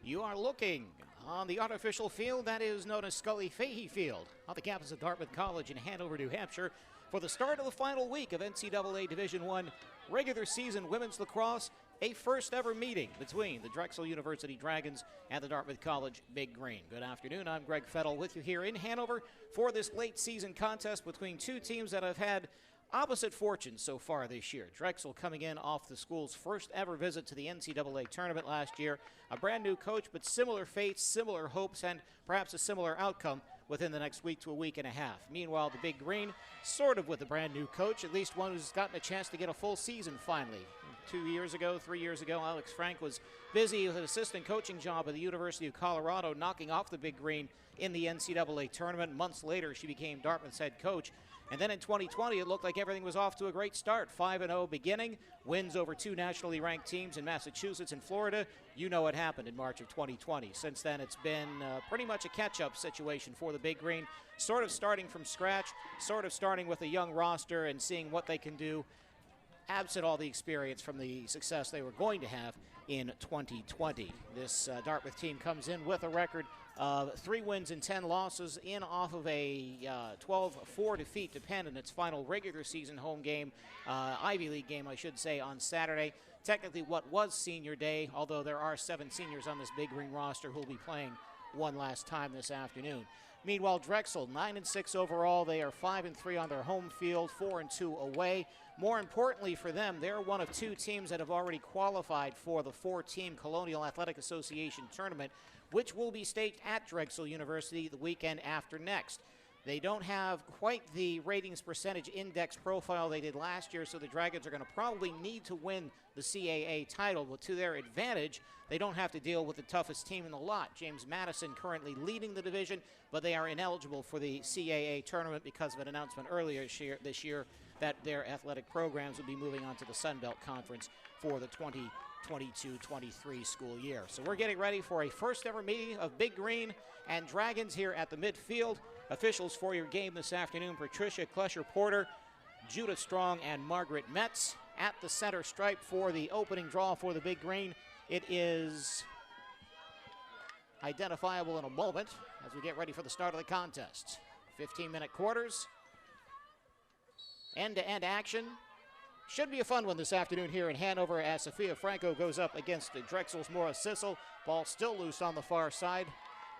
You are looking on the artificial field that is known as Scully Fahey Field on the campus of Dartmouth College in Hanover, New Hampshire for the start of the final week of NCAA Division I regular season women's lacrosse, a first ever meeting between the Drexel University Dragons and the Dartmouth College Big Green. Good afternoon, I'm Greg Fettel with you here in Hanover for this late season contest between two teams that have had opposite fortunes so far this year. Drexel coming in off the school's first ever visit to the NCAA tournament last year. A brand new coach, but similar fates, similar hopes, and perhaps a similar outcome within the next week to a week and a half. Meanwhile, the Big Green, sort of with a brand new coach, at least one who's gotten a chance to get a full season finally. 3 years ago, Alex Frank was busy with an assistant coaching job at the University of Colorado, knocking off the Big Green in the NCAA tournament. Months later, she became Dartmouth's head coach. And then in 2020, it looked like everything was off to a great start. 5-0 beginning, wins over two nationally ranked teams in Massachusetts and Florida. You know what happened in March of 2020. Since then, it's been pretty much a catch-up situation for the Big Green, sort of starting from scratch, sort of starting with a young roster and seeing what they can do, absent all the experience from the success they were going to have in 2020. This Dartmouth team comes in with a record of 3 wins and 10 losses in off of a 12-4 defeat to Penn in its final regular season home game, Ivy League game, I should say, on Saturday. Technically what was senior day, although there are 7 seniors on this Big Green roster who will be playing one last time this afternoon. Meanwhile, Drexel, 9-6 overall. They are 5-3 on their home field, 4-2 away. More importantly for them, they're one of 2 teams that have already qualified for the 4-team Colonial Athletic Association tournament, which will be staged at Drexel University the weekend after next. They don't have quite the ratings percentage index profile they did last year, so the Dragons are going to probably need to win the CAA title. But to their advantage, they don't have to deal with the toughest team in the lot. James Madison currently leading the division, but they are ineligible for the CAA tournament because of an announcement earlier this year that their athletic programs will be moving on to the Sun Belt Conference for the 2022-23 school year. So we're getting ready for a first ever meeting of Big Green and Dragons here at the midfield. Officials for your game this afternoon: Patricia Klesher-Porter, Judith Strong, and Margaret Metz. At the center stripe for the opening draw for the Big Green, it is identifiable in a moment as we get ready for the start of the contest. 15-minute quarters, end-to-end action. Should be a fun one this afternoon here in Hanover as Sophia Franco goes up against Drexel's Maura Sissel. Ball still loose on the far side.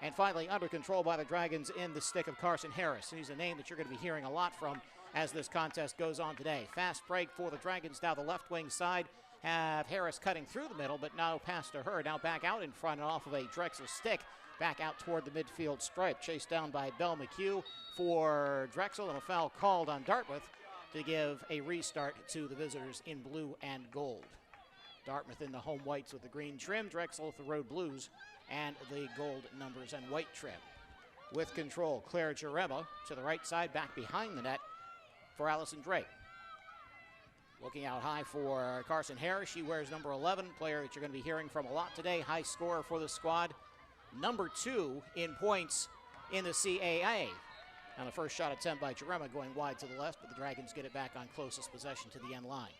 And finally, under control by the Dragons in the stick of Carson Harris. He's a name that you're going to be hearing a lot from as this contest goes on today. Fast break for the Dragons down the left wing side. Have Harris cutting through the middle, but now pass to her. Now back out in front and off of a Drexel stick. Back out toward the midfield stripe. Chased down by Belle McHugh for Drexel, and a foul called on Dartmouth to give a restart to the visitors in blue and gold. Dartmouth in the home whites with the green trim. Drexel with the road blues and the gold numbers and white trim. With control, Claire Jarema to the right side, back behind the net for Allison Drake. Looking out high for Carson Harris. She wears number 11, player that you're going to be hearing from a lot today. High scorer for the squad. Number 2 in points in the CAA. And the first shot attempt by Jarema going wide to the left, but the Dragons get it back on closest possession to the end line.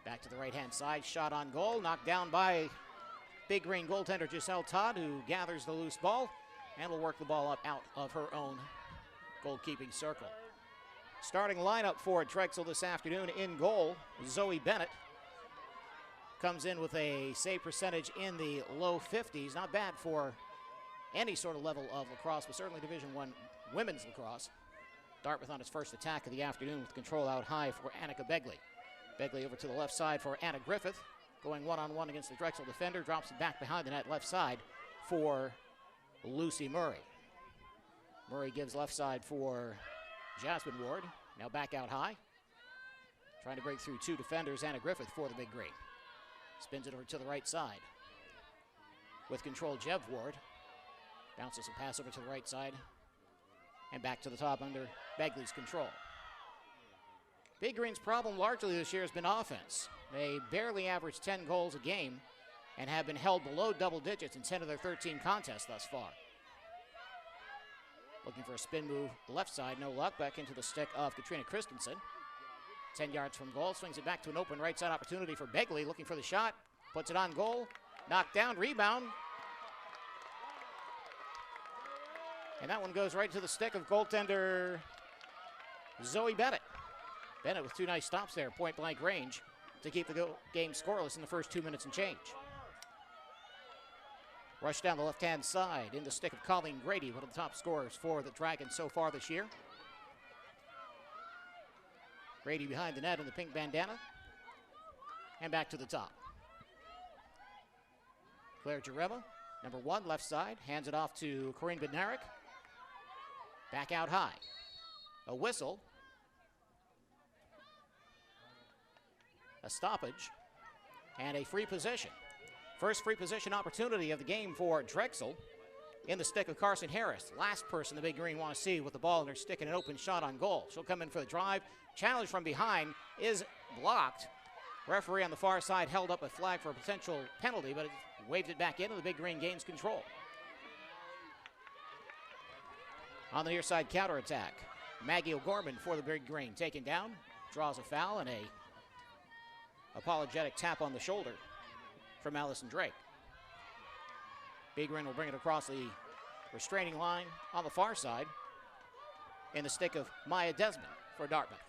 Back to the right-hand side, shot on goal, knocked down by Big Green goaltender Giselle Todd, who gathers the loose ball and will work the ball up out of her own goalkeeping circle. Starting lineup for Drexel this afternoon: in goal, Zoe Bennett. Comes in with a save percentage in the low 50s. Not bad for any sort of level of lacrosse, but certainly Division I women's lacrosse. Dartmouth on its first attack of the afternoon with control out high for Annika Begley. Begley over to the left side for Anna Griffith. Going one-on-one against the Drexel defender. Drops it back behind the net left side for Lucy Murray. Murray gives left side for Jasmine Ward. Now back out high. Trying to break through 2 defenders. Anna Griffith for the Big Green. Spins it over to the right side. With control, Jev Ward. Bounces a pass over to the right side. And back to the top under Begley's control. Big Green's problem largely this year has been offense. They barely average 10 goals a game and have been held below double digits in 10 of their 13 contests thus far. Looking for a spin move left side, no luck. Back into the stick of Katrina Christensen. 10 yards from goal, swings it back to an open right side opportunity for Begley. Looking for the shot, puts it on goal, knocked down, rebound. And that one goes right to the stick of goaltender Zoe Bennett. Bennett with 2 nice stops there, point-blank range, to keep the game scoreless in the first 2 minutes and change. Rush down the left-hand side in the stick of Colleen Grady, one of the top scorers for the Dragons so far this year. Grady behind the net in the pink bandana. And back to the top. Claire Jarema, number 1, left side, hands it off to Corinne Bednarik. Back out high. A whistle. A stoppage. And a free position. First free position opportunity of the game for Drexel in the stick of Carson Harris. Last person the Big Green want to see with the ball in her stick and an open shot on goal. She'll come in for the drive. Challenge from behind is blocked. Referee on the far side held up a flag for a potential penalty, but it waved it back in and the Big Green gains control. On the near side counterattack, Maggie O'Gorman for the Big Green taken down, draws a foul and a apologetic tap on the shoulder from Allison Drake. Big Green will bring it across the restraining line on the far side in the stick of Maya Desmond for Dartmouth.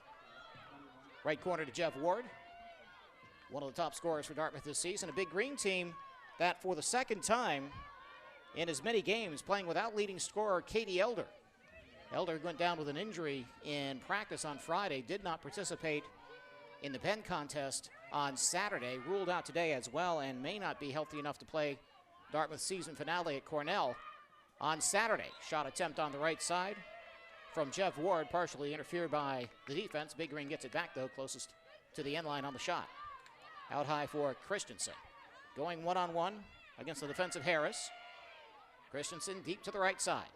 Right corner to Jeff Ward, one of the top scorers for Dartmouth this season. A Big Green team that for the second time in as many games playing without leading scorer Katie Elder. Elder went down with an injury in practice on Friday, did not participate in the pen contest on Saturday, ruled out today as well, and may not be healthy enough to play Dartmouth's season finale at Cornell on Saturday. Shot attempt on the right side from Jeff Ward, partially interfered by the defense. Big Green gets it back, though, closest to the end line on the shot. Out high for Christensen. Going one-on-one against the defensive Harris. Christensen deep to the right side.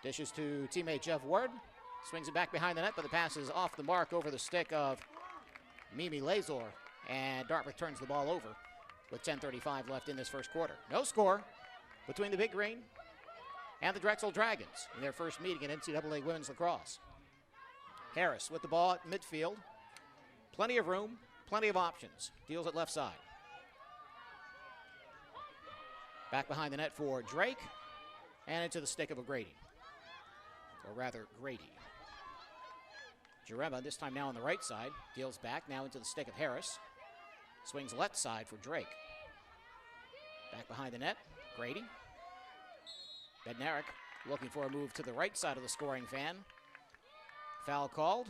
Dishes to teammate Jeff Ward. Swings it back behind the net, but the pass is off the mark over the stick of Mimi Lazor. And Dartmouth turns the ball over with 10:35 left in this first quarter. No score between the Big Green and the Drexel Dragons in their first meeting in NCAA women's lacrosse. Harris with the ball at midfield. Plenty of room, plenty of options. Deals it left side. Back behind the net for Drake and into the stick of O'Grady. Or rather, Grady. Jarema, this time now on the right side, deals back now into the stick of Harris. Swings left side for Drake. Back behind the net, Grady. Bednarik looking for a move to the right side of the scoring fan. Foul called.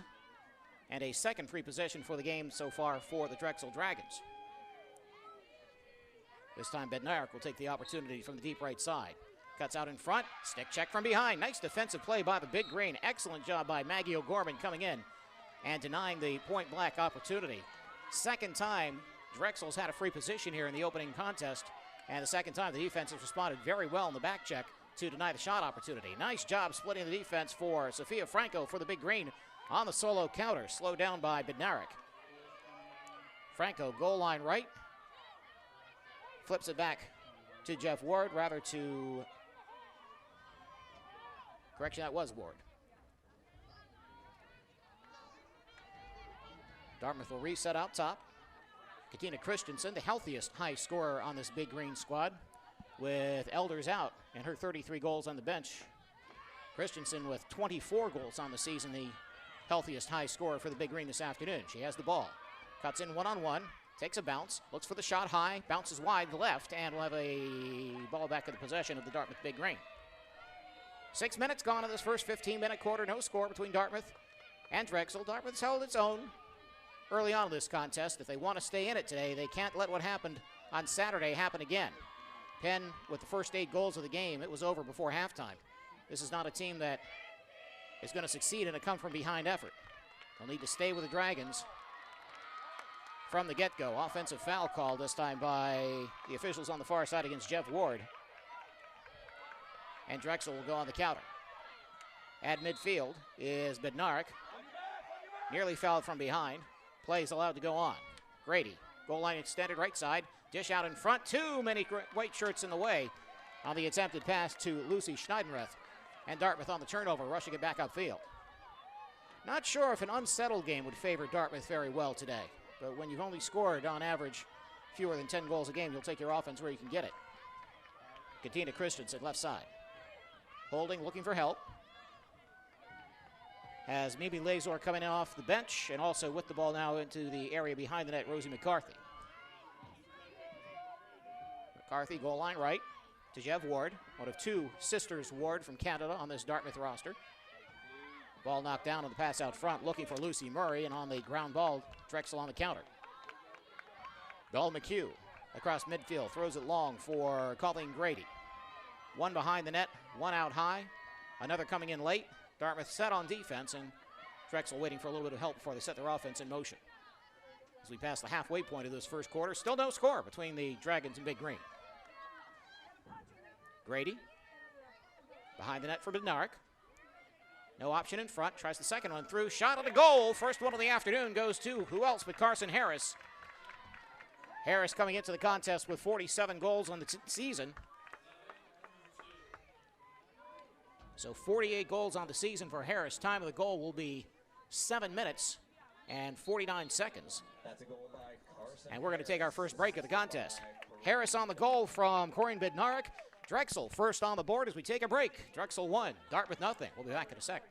And a second free possession for the game so far for the Drexel Dragons. This time Bednarik will take the opportunity from the deep right side. Cuts out in front, stick check from behind. Nice defensive play by the Big Green. Excellent job by Maggie O'Gorman coming in and denying the point-blank opportunity. Second time Drexel's had a free position here in the opening contest, and the second time the defense has responded very well in the back check to deny the shot opportunity. Nice job splitting the defense for Sophia Franco for the Big Green on the solo counter, slowed down by Bednarik. Franco, goal line right. Flips it back to Jeff Ward, rather to... Correction, that was Ward. Dartmouth will reset out top. Katina Christensen, the healthiest high scorer on this Big Green squad, with Elders out and her 33 goals on the bench. Christensen with 24 goals on the season, the healthiest high scorer for the Big Green this afternoon. She has the ball. Cuts in one-on-one, takes a bounce, looks for the shot high, bounces wide left, and will have a ball back in the possession of the Dartmouth Big Green. 6 minutes gone in this first 15-minute quarter. No score between Dartmouth and Drexel. Dartmouth's held its own early on in this contest. If they want to stay in it today, they can't let what happened on Saturday happen again. Penn with the first 8 goals of the game. It was over before halftime. This is not a team that is going to succeed in a come-from-behind effort. They'll need to stay with the Dragons from the get-go. Offensive foul call this time by the officials on the far side against Jeff Ward. And Drexel will go on the counter. At midfield is Bednarik. Nearly fouled from behind. Plays allowed to go on. Grady, goal line extended right side. Dish out in front. Too many white shirts in the way on the attempted pass to Lucy Schneidenreth. And Dartmouth on the turnover, rushing it back upfield. Not sure if an unsettled game would favor Dartmouth very well today. But when you've only scored, on average, fewer than 10 goals a game, you'll take your offense where you can get it. Katina Christensen, left side. Holding, looking for help. Has Mimi Lazor coming in off the bench, and also with the ball now into the area behind the net, Rosie McCarthy. McCarthy, goal line right to Jev Ward, one of two sisters Ward from Canada on this Dartmouth roster. Ball knocked down on the pass out front, looking for Lucy Murray, and on the ground ball, Drexel on the counter. Belle McHugh across midfield, throws it long for Colleen Grady. One behind the net, one out high, another coming in late. Dartmouth set on defense, and Drexel waiting for a little bit of help before they set their offense in motion. As we pass the halfway point of this first quarter, still no score between the Dragons and Big Green. Grady behind the net for Bednarik. No option in front, tries the second one through, shot on the goal. First one of the afternoon goes to who else but Carson Harris. Harris coming into the contest with 47 goals on the season. So 48 goals on the season for Harris. Time of the goal will be 7 minutes and 49 seconds. That's a goal by Carson. And we're going to take our first break of the contest. Harris on the goal from Corinne Bednarik. Drexel first on the board as we take a break. Drexel 1, Dartmouth nothing. We'll be back in a sec.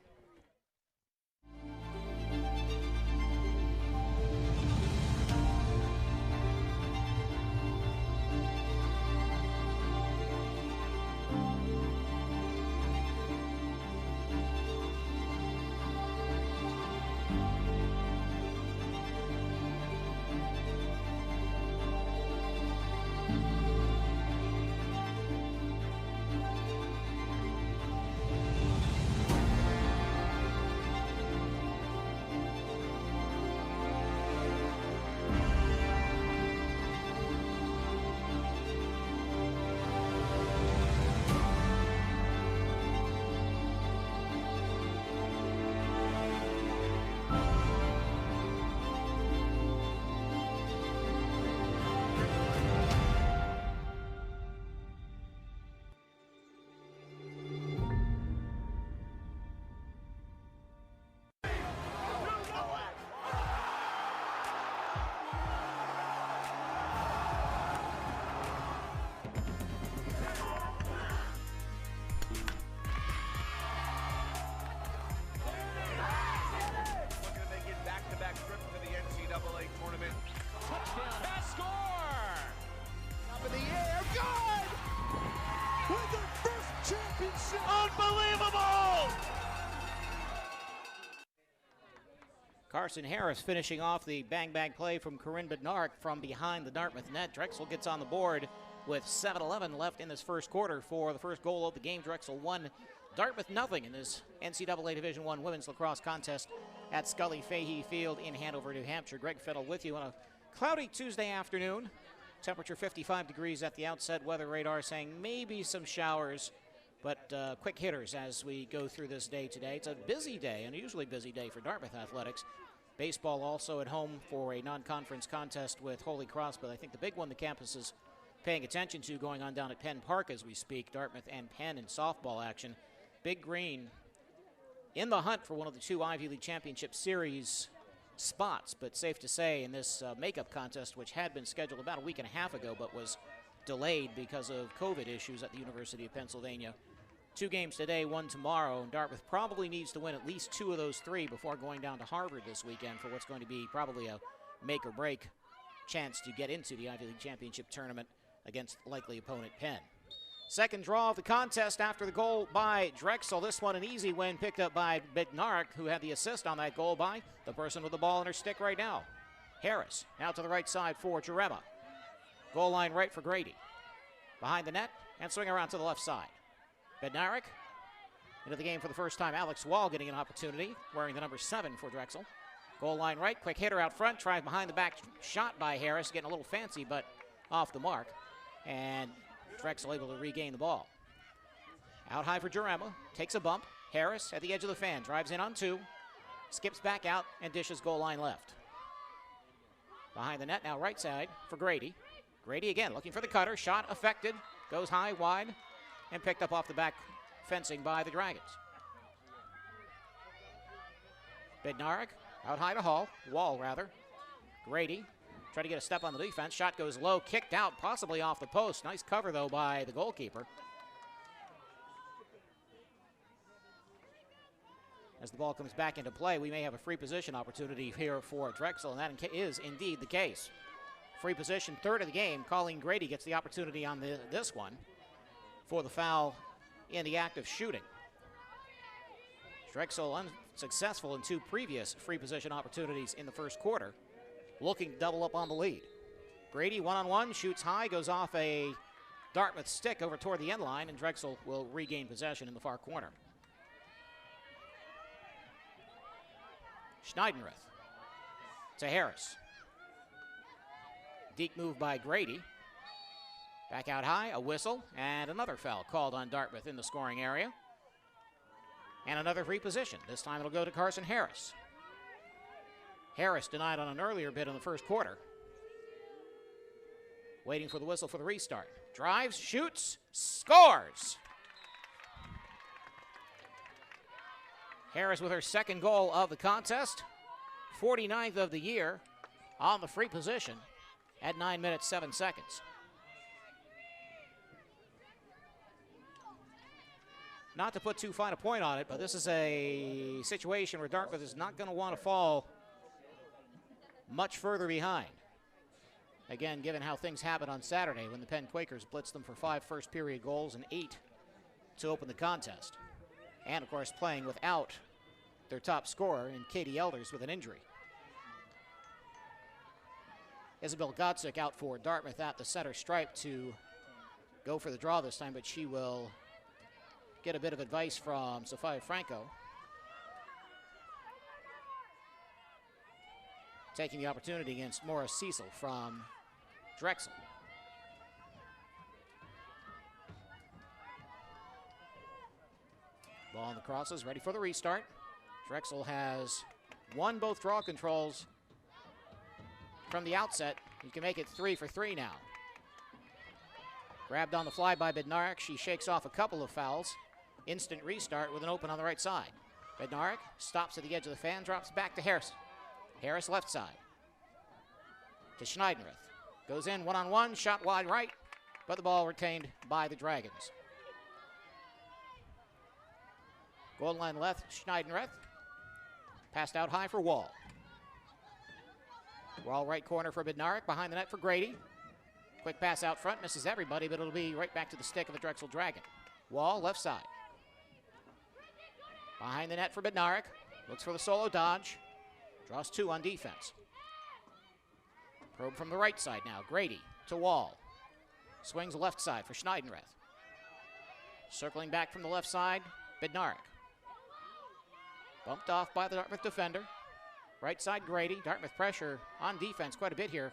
Carson Harris finishing off the bang-bang play from Corinne Bednarik from behind the Dartmouth net. Drexel gets on the board with 7:11 left in this first quarter for the first goal of the game. Drexel 1, Dartmouth nothing in this NCAA Division I women's lacrosse contest at Scully Fahey Field in Hanover, New Hampshire. Greg Fiddle with you on a cloudy Tuesday afternoon. Temperature 55 degrees at the outset. Weather radar saying maybe some showers, but quick hitters as we go through this day today. It's a busy day, an unusually busy day for Dartmouth athletics. Baseball also at home for a non-conference contest with Holy Cross, but I think the big one the campus is paying attention to going on down at Penn Park as we speak. Dartmouth and Penn in softball action. Big Green in the hunt for one of the two Ivy League Championship Series spots, but safe to say in this makeup contest, which had been scheduled about a week and a half ago but was delayed because of COVID issues at the University of Pennsylvania. 2 games today, 1 tomorrow, and Dartmouth probably needs to win at least 2 of those 3 before going down to Harvard this weekend for what's going to be probably a make-or-break chance to get into the Ivy League Championship tournament against likely opponent Penn. Second draw of the contest after the goal by Drexel. This one an easy win picked up by Bednarik, who had the assist on that goal by the person with the ball in her stick right now. Harris now to the right side for Jarema. Goal line right for Grady. Behind the net and swing around to the left side. Bednarik into the game for the first time. Alex Wall getting an opportunity, wearing the number 7 for Drexel. Goal line right, quick hitter out front, tries behind the back shot by Harris, getting a little fancy but off the mark. And Drexel able to regain the ball. Out high for Jarema, takes a bump. Harris at the edge of the fan, drives in on 2, skips back out and dishes goal line left. Behind the net now right side for Grady. Grady again looking for the cutter, shot affected, goes high, wide, and picked up off the back fencing by the Dragons. Bednarik out high to Wall rather. Grady Try to get a step on the defense. Shot goes low, kicked out, possibly off the post. Nice cover, though, by the goalkeeper. As the ball comes back into play, we may have a free position opportunity here for Drexel, and that is indeed the case. Free position, third of the game. Colleen Grady gets the opportunity on this one for the foul in the act of shooting. Drexel unsuccessful in 2 previous free position opportunities in the first quarter, looking to double up on the lead. Grady one-on-one, shoots high, goes off a Dartmouth stick over toward the end line, and Drexel will regain possession in the far corner. Schneidenreth to Harris. Deep move by Grady. Back out high, a whistle, and another foul called on Dartmouth in the scoring area. And another free position. This time it'll go to Carson Harris. Harris denied on an earlier bid in the first quarter. Waiting for the whistle for the restart. Drives, shoots, scores! Harris with her second goal of the contest. 49th of the year on the free position at 9 minutes, 7 seconds. Not to put too fine a point on it, but this is a situation where Dartmouth is not going to want to fall much further behind. Again, given how things happened on Saturday when the Penn Quakers blitzed them for 5 first-period goals and 8 to open the contest. And, of course, playing without their top scorer in Katie Elders with an injury. Isabel Gotzik out for Dartmouth at the center stripe to go for the draw this time, but she will get a bit of advice from Sophia Franco. Taking the opportunity against Morris Cecil from Drexel. Ball on the crosses, ready for the restart. Drexel has won both draw controls from the outset. You can make it 3 for 3 now. Grabbed on the fly by Bednarik. She shakes off a couple of fouls. Instant restart with an open on the right side. Bednarik stops at the edge of the fan, drops back to Harris. Harris left side. To Schneidenreth. Goes in one-on-one, shot wide right, but the ball retained by the Dragons. Goal line left, Schneidenreth. Passed out high for Wall. Wall right corner for Bednarik, behind the net for Grady. Quick pass out front, misses everybody, but it'll be right back to the stick of the Drexel Dragon. Wall left side. Behind the net for Bednarik. Looks for the solo dodge. Draws 2 on defense. Probe from the right side now. Grady to Wall. Swings left side for Schneidenreth. Circling back from the left side, Bednarik. Bumped off by the Dartmouth defender. Right side, Grady. Dartmouth pressure on defense quite a bit here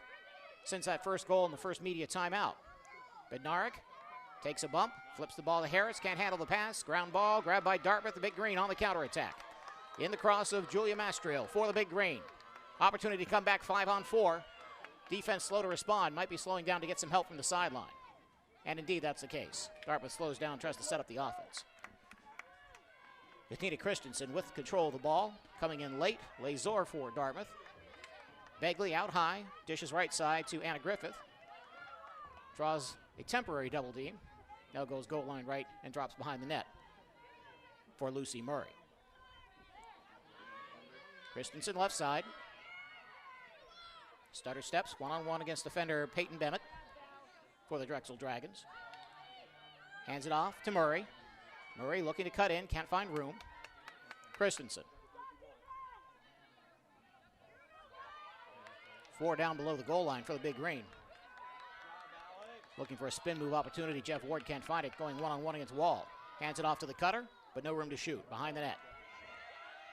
since that first goal in the first media timeout. Bednarik takes a bump, flips the ball to Harris, can't handle the pass. Ground ball, grabbed by Dartmouth, the Big Green on the counterattack. In the cross of Julia Mastriel for the Big Green. Opportunity to come back 5-on-4. Defense slow to respond, might be slowing down to get some help from the sideline. And indeed, that's the case. Dartmouth slows down, tries to set up the offense. Bettina Christensen with control of the ball. Coming in late, Lazor for Dartmouth. Begley out high, dishes right side to Anna Griffith. Draws a temporary double team. Now goes goal line right and drops behind the net for Lucy Murray. Christensen left side. Stutter steps, one-on-one against defender Peyton Bennett for the Drexel Dragons. Hands it off to Murray. Murray looking to cut in, can't find room. Christensen. 4 down below the goal line for the Big Green. Looking for a spin move opportunity. Jeff Ward can't find it, going one-on-one against Wall. Hands it off to the cutter, but no room to shoot. Behind the net.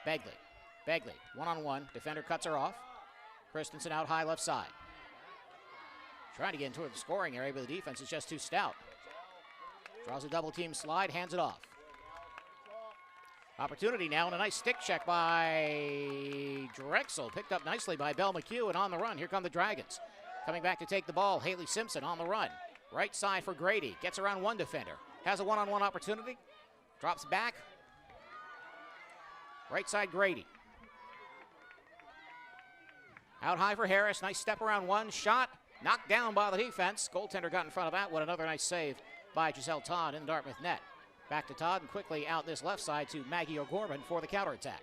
Begley, one-on-one. Defender cuts her off. Christensen out high left side. Trying to get into the scoring area, but the defense is just too stout. Draws a double team slide, hands it off. Opportunity now, and a nice stick check by Drexel. Picked up nicely by Belle McHugh, and on the run, here come the Dragons. Coming back to take the ball, Haley Simpson on the run. Right side for Grady, gets around one defender. Has a one-on-one opportunity, drops back. Right side, Grady. Out high for Harris. Nice step around one. Shot knocked down by the defense. Goaltender got in front of that one. Another nice save by Giselle Todd in the Dartmouth net. Back to Todd and quickly out this left side to Maggie O'Gorman for the counterattack.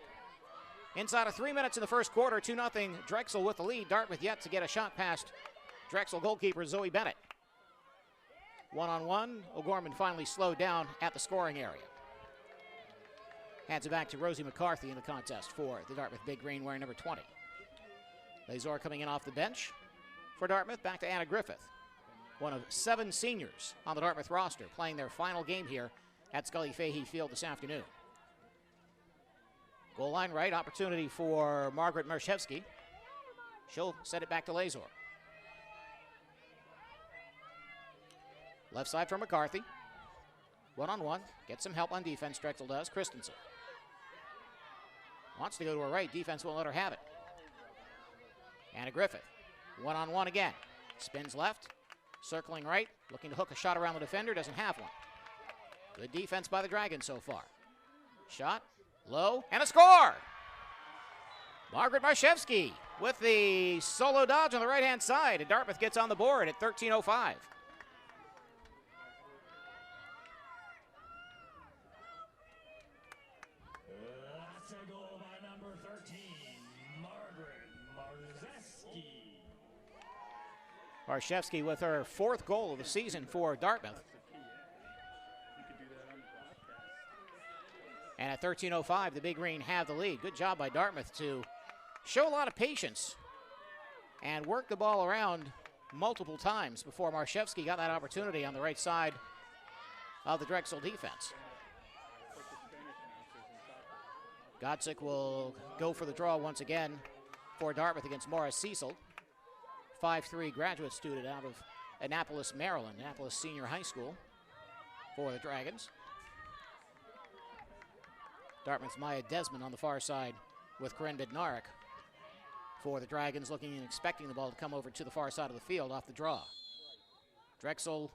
Inside of 3 minutes in the first quarter, 2-0 Drexel with the lead. Dartmouth yet to get a shot past Drexel goalkeeper Zoe Bennett. One-on-one, O'Gorman finally slowed down at the scoring area. Hands it back to Rosie McCarthy in the contest for the Dartmouth Big Green wearing number 20. Lazar coming in off the bench for Dartmouth. Back to Anna Griffith, one of 7 seniors on the Dartmouth roster, playing their final game here at Scully Fahey Field this afternoon. Goal line right, opportunity for Margaret Mershevsky. She'll set it back to Lazar. Left side for McCarthy. One-on-one, gets some help on defense, Drexel does. Christensen wants to go to her right, defense won't let her have it. Anna Griffith, one-on-one again. Spins left, circling right, looking to hook a shot around the defender, doesn't have one. Good defense by the Dragons so far. Shot, low, and a score! Margaret Marshevsky with the solo dodge on the right-hand side, and Dartmouth gets on the board at 13:05. That's a goal by number 13, Margaret Marzeski. Marshevsky with her 4th goal of the season for Dartmouth. And at 13:05, the Big Green have the lead. Good job by Dartmouth to show a lot of patience and work the ball around multiple times before Marshevsky got that opportunity on the right side of the Drexel defense. Gotzik will go for the draw once again for Dartmouth against Morris Cecil, 5'3" graduate student out of Annapolis, Maryland, Annapolis Senior High School for the Dragons. Dartmouth's Maya Desmond on the far side with Corinne Bednarik for the Dragons, looking and expecting the ball to come over to the far side of the field off the draw. Drexel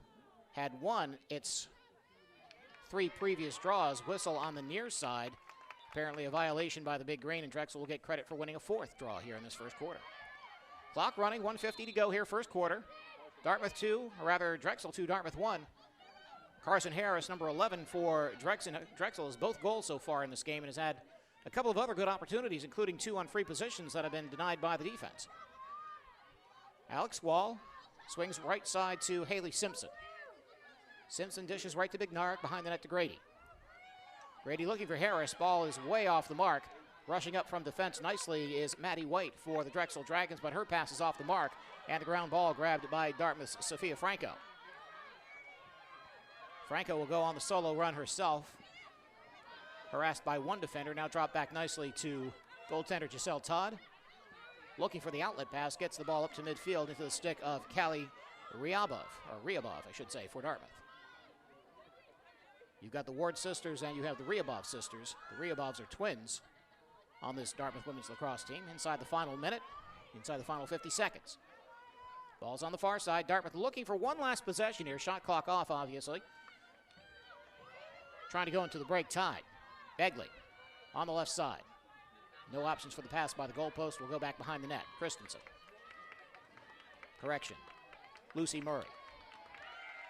had won its 3 previous draws. Whistle on the near side. Apparently a violation by the Big Green, and Drexel will get credit for winning a 4th draw here in this first quarter. Clock running, 1:50 to go here, first quarter. Dartmouth 2, or rather Drexel 2, Dartmouth 1. Carson Harris, number 11 for Drexel, has both goals so far in this game and has had a couple of other good opportunities, including 2 on free positions that have been denied by the defense. Alex Wall swings right side to Haley Simpson. Simpson dishes right to Bednarik, behind the net to Grady. Grady looking for Harris, ball is way off the mark. Rushing up from defense nicely is Maddie White for the Drexel Dragons, but her pass is off the mark, and the ground ball grabbed by Dartmouth's Sophia Franco. Franco will go on the solo run herself. Harassed by one defender, now dropped back nicely to goaltender Giselle Todd. Looking for the outlet pass, gets the ball up to midfield into the stick of Callie Ryabov, I should say, for Dartmouth. You've got the Ward sisters and you have the Ryabov sisters. The Ryabovs are twins on this Dartmouth women's lacrosse team. Inside the final minute, inside the final 50 seconds. Ball's on the far side. Dartmouth looking for one last possession here. Shot clock off, obviously. Trying to go into the break tied. Begley on the left side. No options for the pass by the goalpost. Will go back behind the net. Christensen. Correction. Lucy Murray.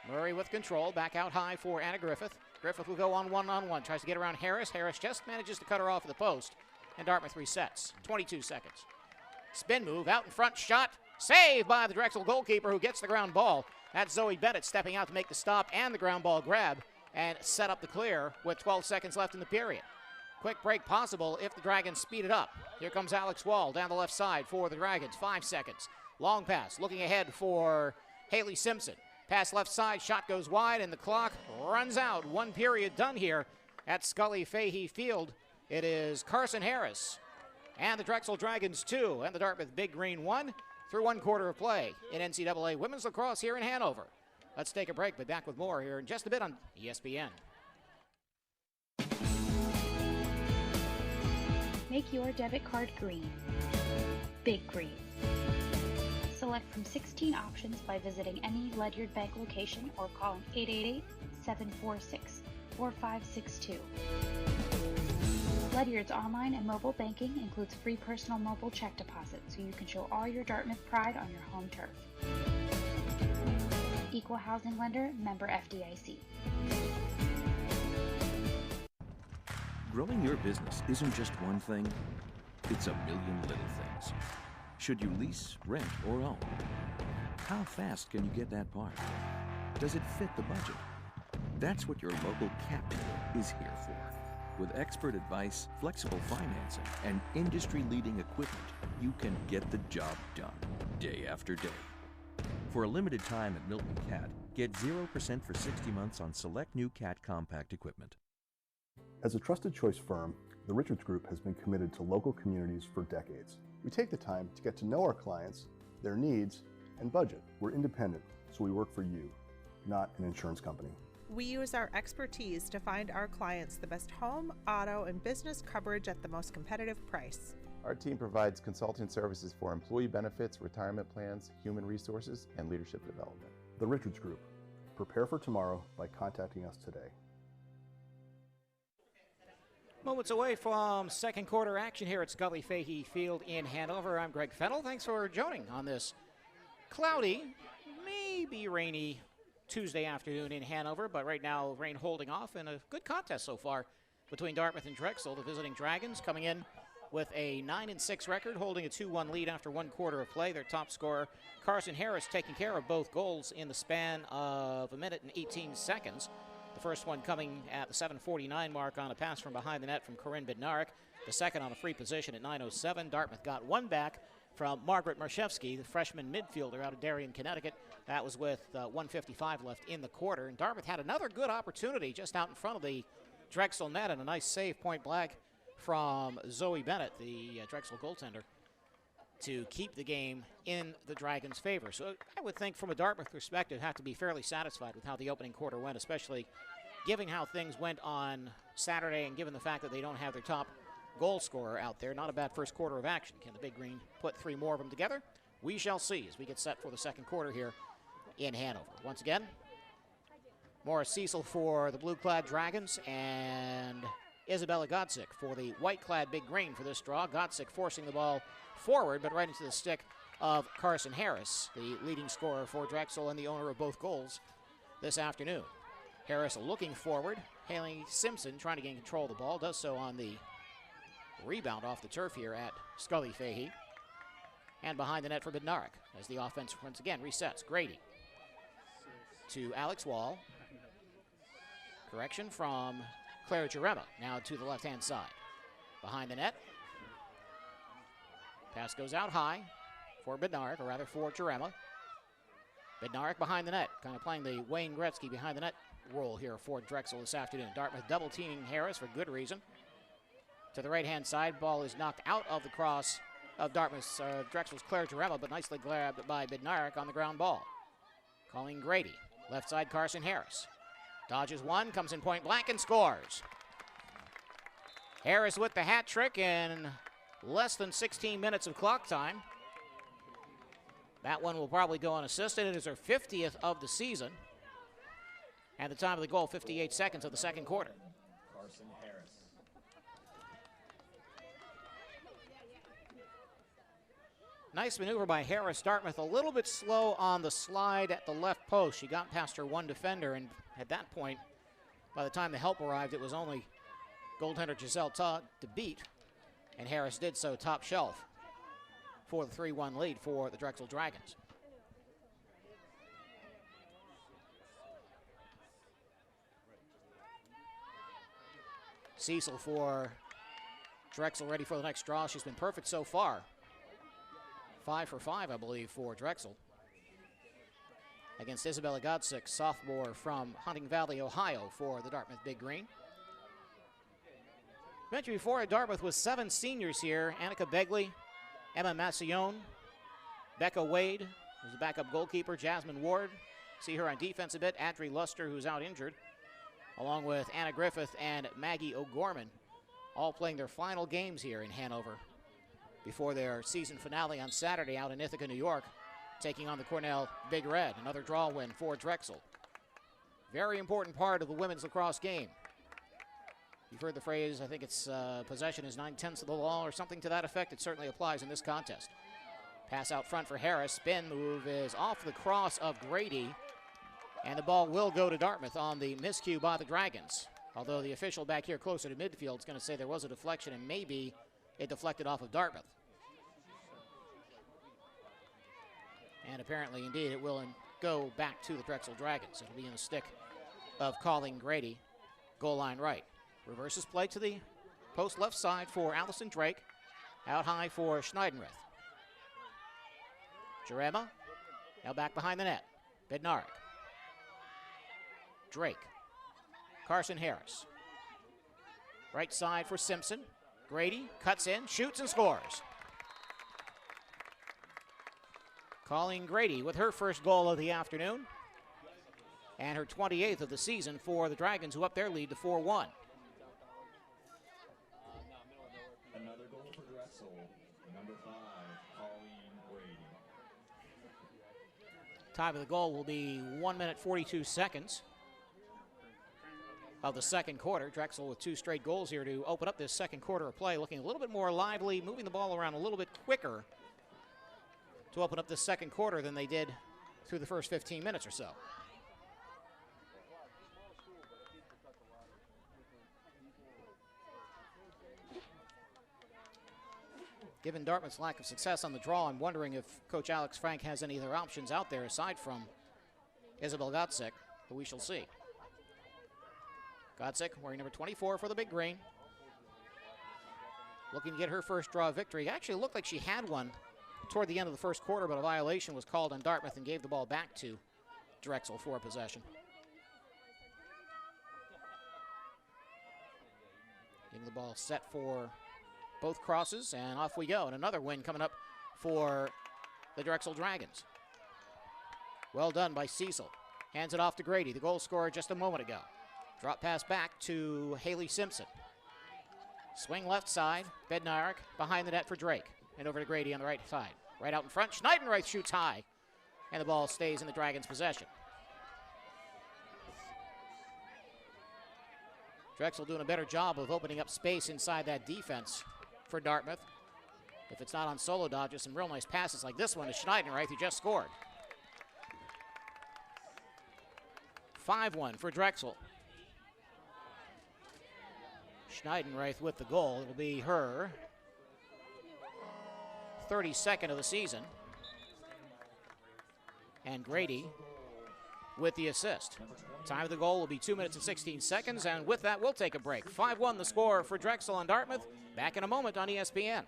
Murray with control. Back out high for Anna Griffith. Griffith will go on one-on-one. Tries to get around Harris. Harris just manages to cut her off at the post. And Dartmouth resets. 22 seconds. Spin move. Out in front. Shot. Saved by the Drexel goalkeeper who gets the ground ball. That's Zoe Bennett stepping out to make the stop and the ground ball grab and set up the clear with 12 seconds left in the period. Quick break possible if the Dragons speed it up. Here comes Alex Wall down the left side for the Dragons. 5 seconds. Long pass. Looking ahead for Haley Simpson. Pass left side. Shot goes wide and the clock runs out. 1 period done here at Scully Fahey Field. It is Carson Harris and the Drexel Dragons 2 and the Dartmouth Big Green 1 through 1 quarter of play in NCAA women's lacrosse here in Hanover. Let's take a break, but back with more here in just a bit on ESPN. Make your debit card green. Big Green. Select from 16 options by visiting any Ledyard Bank location or calling 888-746-4562. Ledyard's online and mobile banking includes free personal mobile check deposit, so you can show all your Dartmouth pride on your home turf. Equal housing lender, member FDIC. Growing your business isn't just one thing, it's a million little things. Should you lease, rent, or own? How fast can you get that part? Does it fit the budget? That's what your local CAT dealer is here for. With expert advice, flexible financing, and industry-leading equipment, you can get the job done, day after day. For a limited time at Milton CAT, get 0% for 60 months on select new CAT compact equipment. As a trusted choice firm, the Richards Group has been committed to local communities for decades. We take the time to get to know our clients, their needs, and budget. We're independent, so we work for you, not an insurance company. We use our expertise to find our clients the best home, auto, and business coverage at the most competitive price. Our team provides consulting services for employee benefits, retirement plans, human resources, and leadership development. The Richards Group. Prepare for tomorrow by contacting us today. Moments away from second quarter action here at Scully Fahey Field in Hanover. I'm Greg Fennell. Thanks for joining on this cloudy, maybe rainy Tuesday afternoon in Hanover, but right now rain holding off, and a good contest so far between Dartmouth and Drexel. The visiting Dragons coming in with a 9-6 record, holding a 2-1 lead after 1 quarter of play. Their top scorer, Carson Harris, taking care of both goals in the span of 1 minute and 18 seconds. The first one coming at the 7:49 mark on a pass from behind the net from Corinne Bednarik. The second on a free position at 9:07. Dartmouth got one back from Margaret Marshevsky, the freshman midfielder out of Darien, Connecticut. That was with 1:55 left in the quarter. And Dartmouth had another good opportunity just out in front of the Drexel net, and a nice save point blank from Zoe Bennett, the Drexel goaltender, to keep the game in the Dragons' favor. So I would think from a Dartmouth perspective, have to be fairly satisfied with how the opening quarter went, especially given how things went on Saturday and given the fact that they don't have their top goal scorer out there. Not a bad first quarter of action. Can the Big Green put 3 more of them together? We shall see as we get set for the second quarter here in Hanover. Once again, Morris Cecil for the blue-clad Dragons and Isabella Godsick for the white-clad Big Green for this draw. Godsick forcing the ball forward, but right into the stick of Carson Harris, the leading scorer for Drexel and the owner of both goals this afternoon. Harris looking forward. Haley Simpson trying to gain control of the ball. Does so on the rebound off the turf here at Scully Fahey. And behind the net for Bednarik as the offense once again resets. Grady to Alex Wall. Correction from Claire Jarema, now to the left-hand side. Behind the net. Pass goes out high for Bednarik, or rather for Jarema. Bednarik behind the net, kind of playing the Wayne Gretzky behind the net role here for Drexel this afternoon. Dartmouth double-teaming Harris for good reason. To the right-hand side, ball is knocked out of the cross of Dartmouth's Drexel's Claire Jarema, but nicely grabbed by Bednarik on the ground ball. Calling Grady. Left side, Carson Harris. Dodges one, comes in point blank, and scores. Harris with the hat trick in less than 16 minutes of clock time. That one will probably go unassisted. It is her 50th of the season. And the time of the goal, 58 seconds of the second quarter. Carson Harris. Nice maneuver by Harris. Dartmouth a little bit slow on the slide at the left post. She got past her one defender, and at that point, by the time the help arrived, it was only goaltender Giselle Todd to beat, and Harris did so top shelf for the 3-1 lead for the Drexel Dragons. Cecil for Drexel ready for the next draw. She's been perfect so far. 5 for 5, I believe, for Drexel. Against Isabella Godsick, sophomore from Hunting Valley, Ohio, for the Dartmouth Big Green. Mentioned before, at Dartmouth with 7 seniors here. Annika Begley, Emma Massione, Becca Wade, who's the backup goalkeeper, Jasmine Ward. See her on defense a bit. Adri Luster, who's out injured, along with Anna Griffith and Maggie O'Gorman, all playing their final games here in Hanover before their season finale on Saturday out in Ithaca, New York, taking on the Cornell Big Red. Another draw win for Drexel. Very important part of the women's lacrosse game. You've heard the phrase, I think it's possession is 9/10 of the law or something to that effect. It certainly applies in this contest. Pass out front for Harris. Spin move is off the cross of Grady. And the ball will go to Dartmouth on the miscue by the Dragons. Although the official back here closer to midfield is going to say there was a deflection and maybe it deflected off of Dartmouth. And apparently, indeed, it will go back to the Drexel Dragons. It'll be in the stick of Colleen Grady, goal line right. Reverses play to the post left side for Allison Drake. Out high for Schneidenreth. Jarema, now back behind the net. Bednarik. Drake. Carson Harris. Right side for Simpson. Grady cuts in, shoots, and scores. Colleen Grady with her first goal of the afternoon and her 28th of the season for the Dragons, who up their lead to 4-1. Another goal for Drexel, number 5, Colleen Grady. Time of the goal will be 1 minute 42 seconds of the second quarter. Drexel with 2 straight goals here to open up this second quarter of play, looking a little bit more lively, moving the ball around a little bit quicker to open up this second quarter than they did through the first 15 minutes or so. Given Dartmouth's lack of success on the draw, I'm wondering if Coach Alex Frank has any other options out there aside from Isabel Gotzik, but we shall see. Gotzik wearing number 24 for the Big Green. Looking to get her first draw victory. Actually looked like she had one toward the end of the first quarter, but a violation was called on Dartmouth and gave the ball back to Drexel for possession. Getting the ball set for both crosses, and off we go. And another win coming up for the Drexel Dragons. Well done by Cecil. Hands it off to Grady, the goal scorer just a moment ago. Drop pass back to Haley Simpson. Swing left side, Bednarik behind the net for Drake. And over to Grady on the right side. Right out in front, Schneidenreich shoots high. And the ball stays in the Dragons' possession. Drexel doing a better job of opening up space inside that defense for Dartmouth. If it's not on solo dodges, some real nice passes like this one to Schneidenreich, who just scored. 5-1 for Drexel. Schneidenreich with the goal. It'll be her 32nd of the season. And Grady with the assist. Time of the goal will be 2 minutes and 16 seconds, and with that, we'll take a break. 5-1 the score for Drexel on Dartmouth. Back in a moment on ESPN.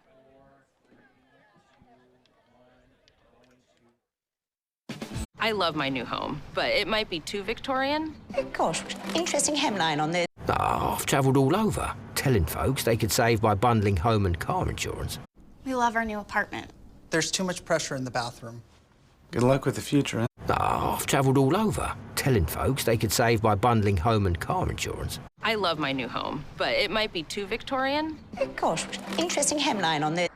I love my new home, but it might be too Victorian. Gosh, interesting hemline on this. Oh, I've travelled all over, telling folks they could save by bundling home and car insurance. We love our new apartment. There's too much pressure in the bathroom. Good luck with the future, huh? Oh, I've travelled all over, telling folks they could save by bundling home and car insurance. I love my new home, but it might be too Victorian. Gosh, interesting hemline on this.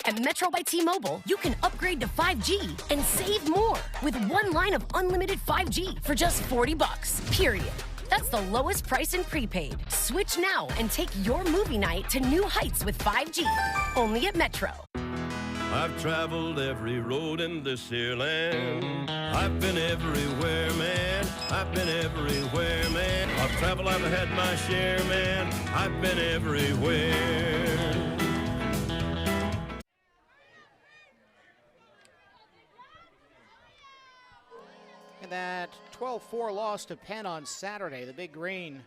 At Metro by T-Mobile, you can upgrade to 5G and save more with one line of unlimited 5G for just $40, period. That's the lowest price in prepaid. Switch now and take your movie night to new heights with 5G. Only at Metro. I've traveled every road in this here land. I've been everywhere, man. I've been everywhere, man. I've traveled, I've had my share, man. I've been everywhere. And that 12-4 loss to Penn on Saturday, the Big Green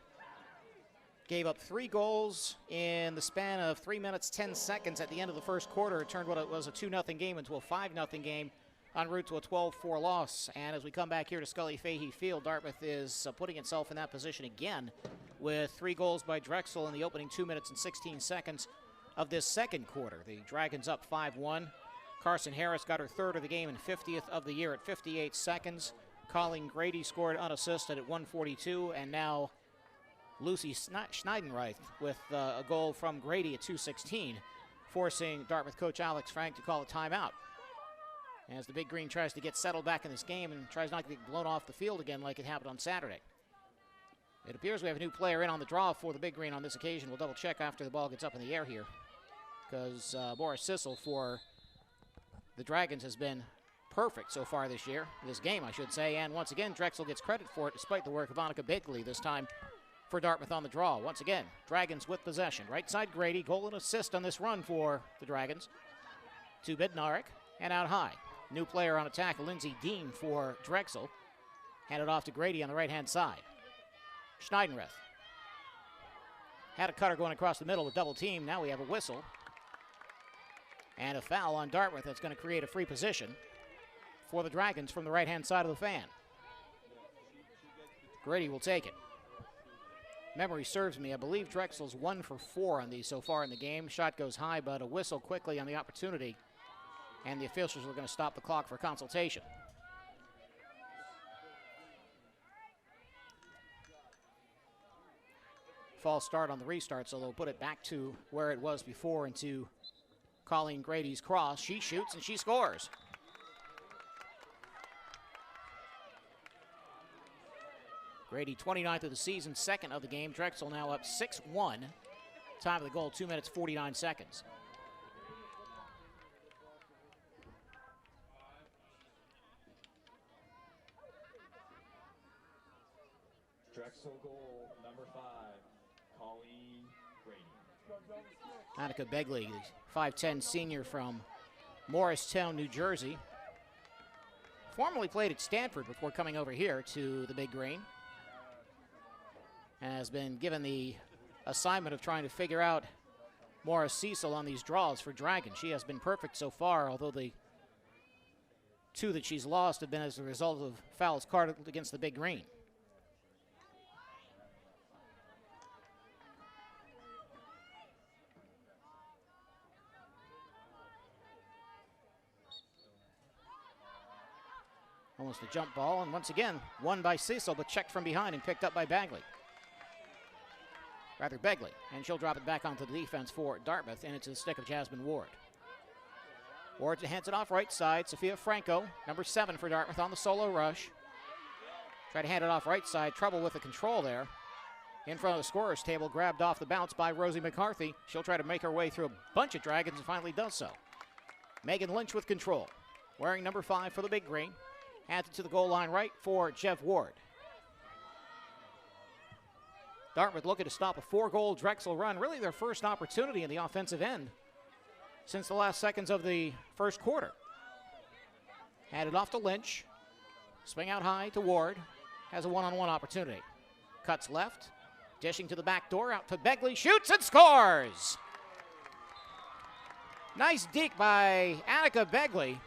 gave up 3 goals in the span of 3 minutes, 10 seconds at the end of the first quarter. It turned what it was a 2-0 game into a 5-0 game. en route to a 12-4 loss. And as we come back here to Scully Fahey Field, Dartmouth is putting itself in that position again with 3 goals by Drexel in the opening 2 minutes and 16 seconds of this second quarter. The Dragons up 5-1. Carson Harris got her 3rd of the game and 50th of the year at 58 seconds. Colleen Grady scored unassisted at 1:42, and now Lucy Schneidenreich with a goal from Grady at 2:16, forcing Dartmouth coach Alex Frank to call a timeout. As the Big Green tries to get settled back in this game and tries not to get blown off the field again like it happened on Saturday. It appears we have a new player in on the draw for the Big Green on this occasion. We'll double check after the ball gets up in the air here, because Morris Sissel for the Dragons has been perfect so far this year, this game I should say, and once again Drexel gets credit for it despite the work of Annika Bigley this time for Dartmouth on the draw. Once again, Dragons with possession. Right side Grady, goal and assist on this run for the Dragons. To Bednarik, and out high. New player on attack, Lindsey Dean for Drexel. Handed off to Grady on the right-hand side. Schneidenreich had a cutter going across the middle with double team. Now we have a whistle. And a foul on Dartmouth that's going to create a free position for the Dragons from the right-hand side of the fan. Grady will take it. Memory serves me, I believe Drexel's 1 for 4 on these so far in the game. Shot goes high, but a whistle quickly on the opportunity. And the officials were going to stop the clock for consultation. False start on the restart, so they'll put it back to where it was before into Colleen Grady's cross. She shoots and she scores. Grady 29th of the season, 2nd of the game. Drexel now up 6-1. Time of the goal, 2 minutes, 49 seconds. Drexel goal, number 5, Colleen Grady. Annika Begley, 5'10 senior from Morristown, New Jersey. Formerly played at Stanford before coming over here to the Big Green. Has been given the assignment of trying to figure out Morris Cecil on these draws for Dragon. She has been perfect so far, although the 2 that she's lost have been as a result of fouls carded against the Big Green. Almost a jump ball, and once again, won by Cecil, but checked from behind and picked up by Begley. And she'll drop it back onto the defense for Dartmouth, and it's the stick of Jasmine Ward. Ward hands it off right side. Sophia Franco, number 7 for Dartmouth on the solo rush. Try to hand it off right side. Trouble with the control there. In front of the scorer's table, grabbed off the bounce by Rosie McCarthy. She'll try to make her way through a bunch of Dragons and finally does so. Megan Lynch with control. Wearing number 5 for the Big Green. Hands it to the goal line right for Jeff Ward. Dartmouth looking to stop a 4-goal Drexel run. Really their first opportunity in the offensive end since the last seconds of the first quarter. Handed off to Lynch. Swing out high to Ward. Has a one-on-one opportunity. Cuts left. Dishing to the back door. Out to Begley. Shoots and scores! Nice deke by Annika Begley.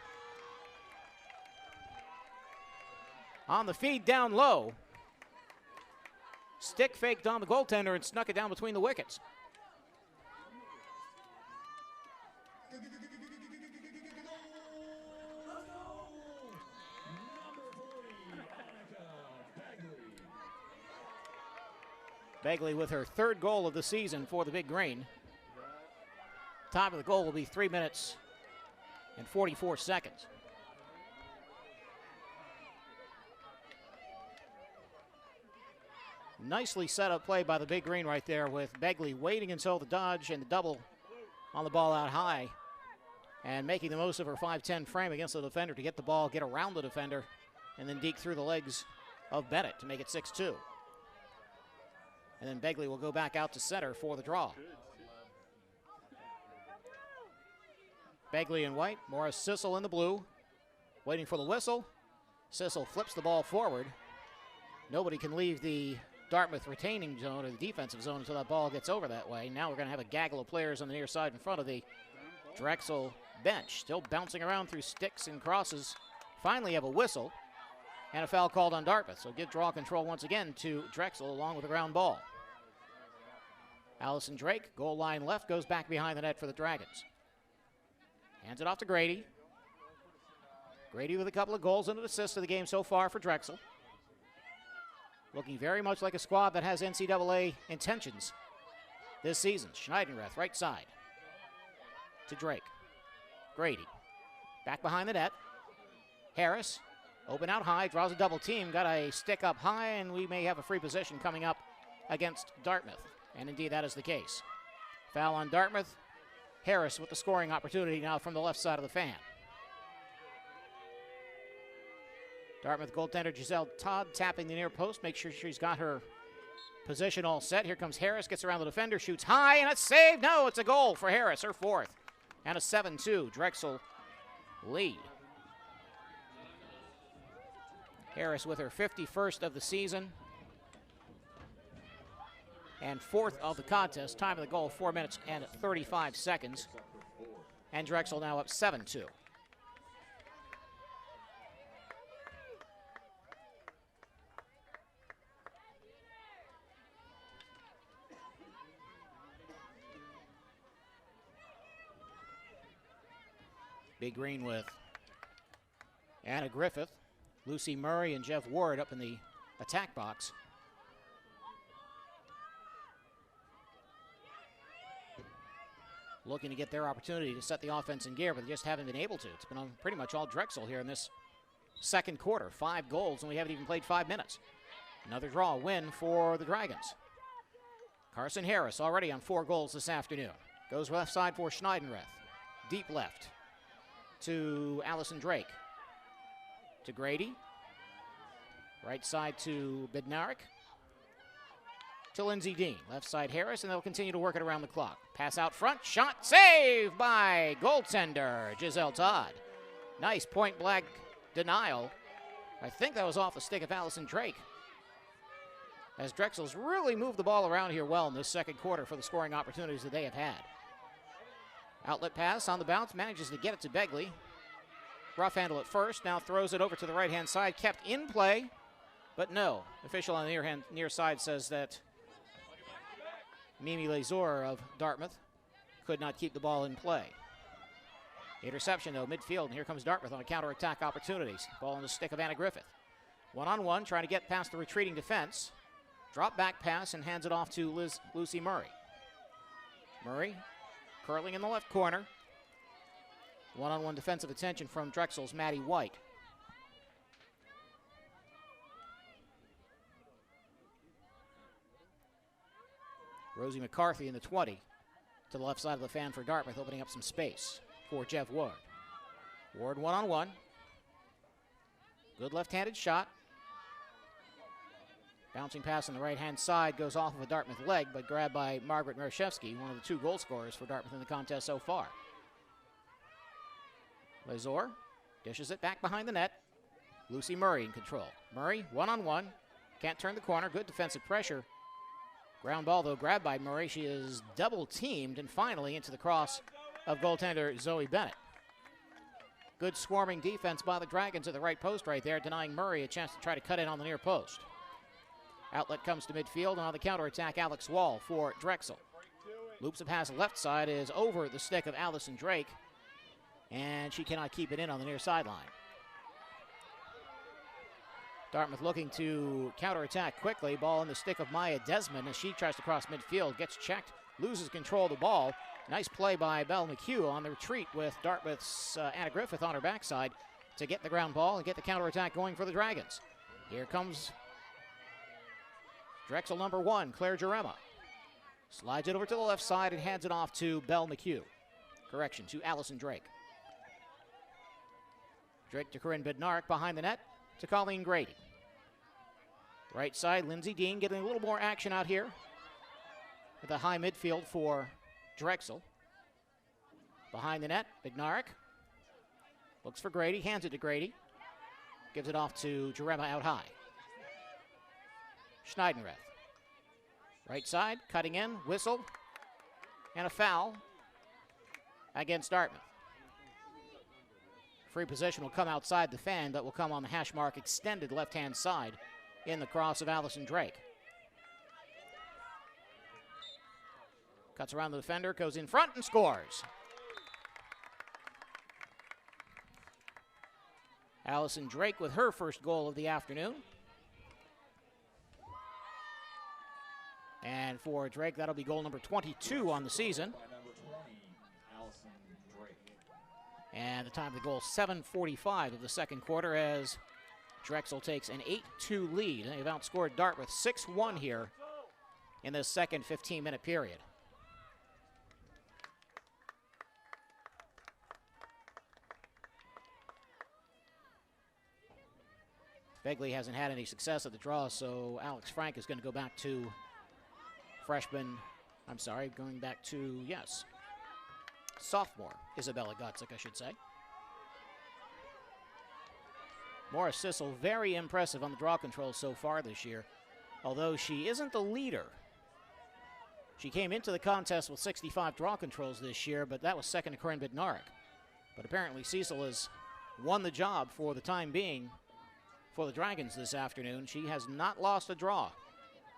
On the feed down low. Stick faked on the goaltender and snuck it down between the wickets. Begley with her 3rd goal of the season for the Big Green. Time of the goal will be 3 minutes and 44 seconds. Nicely set up play by the Big Green right there with Begley waiting until the dodge and the double on the ball out high and making the most of her 5'10 frame against the defender to get the ball, get around the defender, and then deke through the legs of Bennett to make it 6-2. And then Begley will go back out to center for the draw. Begley in white, Morris Sissel in the blue, waiting for the whistle. Sissel flips the ball forward. Nobody can leave the Dartmouth retaining zone or the defensive zone until that ball gets over that way. Now we're going to have a gaggle of players on the near side in front of the Drexel bench. Still bouncing around through sticks and crosses Finally have a whistle and a foul called on Dartmouth. So give draw control once again to Drexel along with a ground ball. Allison Drake, goal line left, goes back behind the net for the Dragons. Hands it off to Grady. Grady with a couple of goals and an assist of the game so far for Drexel. Looking very much like a squad that has NCAA intentions this season. Schneidenreth, right side to Drake. Grady, back behind the net. Harris, open out high, draws a double team, got a stick up high, and we may have a free position coming up against Dartmouth. And indeed, that is the case. Foul on Dartmouth. Harris with the scoring opportunity now from the left side of the fan. Dartmouth goaltender Giselle Todd tapping the near post, make sure she's got her position all set. Here comes Harris, gets around the defender, shoots high, and it's saved. No, it's a goal for Harris, her fourth. And a 7-2 Drexel lead. Harris with her 51st of the season and fourth of the contest. Time of the goal, 4 minutes and 35 seconds. And Drexel now up 7-2. Big Green with Anna Griffith, Lucy Murray, and Jeff Ward up in the attack box. Looking to get their opportunity to set the offense in gear, but they just haven't been able to. It's been on pretty much all Drexel here in this second quarter. 5 goals, and we haven't even played 5 minutes. Another draw win for the Dragons. Carson Harris already on 4 goals this afternoon. Goes left side for Schneidenreth. Deep left to Allison Drake. To Grady. Right side to Bednarik. To Lindsey Dean. Left side Harris, and they'll continue to work it around the clock. Pass out front. Shot saved by goaltender Giselle Todd. Nice point blank denial. I think that was off the stick of Allison Drake. As Drexel's really moved the ball around here well in this second quarter for the scoring opportunities that they have had. Outlet pass on the bounce, manages to get it to Begley. Rough handle at first, now throws it over to the right-hand side, kept in play, but no. Official on the near side says that Mimi Lazor of Dartmouth could not keep the ball in play. Interception, though, midfield, and here comes Dartmouth on a counterattack opportunities. Ball on the stick of Anna Griffith. One-on-one, trying to get past the retreating defense. Drop back pass and hands it off to Lucy Murray. Murray curling in the left corner. One-on-one defensive attention from Drexel's Maddie White. Rosie McCarthy in the 20 to the left side of the fan for Dartmouth, opening up some space for Jeff Ward. Ward one-on-one. Good left-handed shot. Bouncing pass on the right-hand side goes off of a Dartmouth leg, but grabbed by Margaret Marszewski, one of the 2 goal scorers for Dartmouth in the contest so far. Lazor dishes it back behind the net. Lucy Murray in control. Murray, one-on-one. Can't turn the corner. Good defensive pressure. Ground ball, though, grabbed by Murray. She is double-teamed and finally into the cross of goaltender Zoe Bennett. Good swarming defense by the Dragons at the right post right there, denying Murray a chance to try to cut in on the near post. Outlet comes to midfield, and on the counterattack, Alex Wall for Drexel. Loops a pass left side, is over the stick of Allison Drake, and she cannot keep it in on the near sideline. Dartmouth looking to counterattack quickly. Ball in the stick of Maya Desmond as she tries to cross midfield, gets checked, loses control of the ball. Nice play by Belle McHugh on the retreat with Dartmouth's Anna Griffith on her backside to get the ground ball and get the counterattack going for the Dragons. Here comes Drexel number 1, Claire Jarema. Slides it over to the left side and hands it off to Belle McHugh. Correction, to Allison Drake. Drake to Corinne Bednarik behind the net to Colleen Grady. Right side, Lindsey Dean getting a little more action out here with a high midfield for Drexel. Behind the net, Bednarik. Looks for Grady, hands it to Grady. Gives it off to Jarema out high. Schneidenreth. Right side, cutting in, whistle, and a foul against Dartmouth. Free position will come outside the fan, but will come on the hash mark extended left-hand side in the cross of Allison Drake. Cuts around the defender, goes in front and scores. Allison Drake with her first goal of the afternoon. And for Drake, that'll be goal number 22 on the season. And the time of the goal, 7:45 of the second quarter, as Drexel takes an 8-2 lead. They've outscored Dartmouth 6-1 here in this second 15-minute period. Begley hasn't had any success at the draw, so Alex Frank is going to go back to sophomore Isabella Gotzik, I should say. Morris Sissel, very impressive on the draw control so far this year, although she isn't the leader. She came into the contest with 65 draw controls this year, but that was second to Corinne Bednarik. But apparently Cecil has won the job for the time being for the Dragons this afternoon. She has not lost a draw.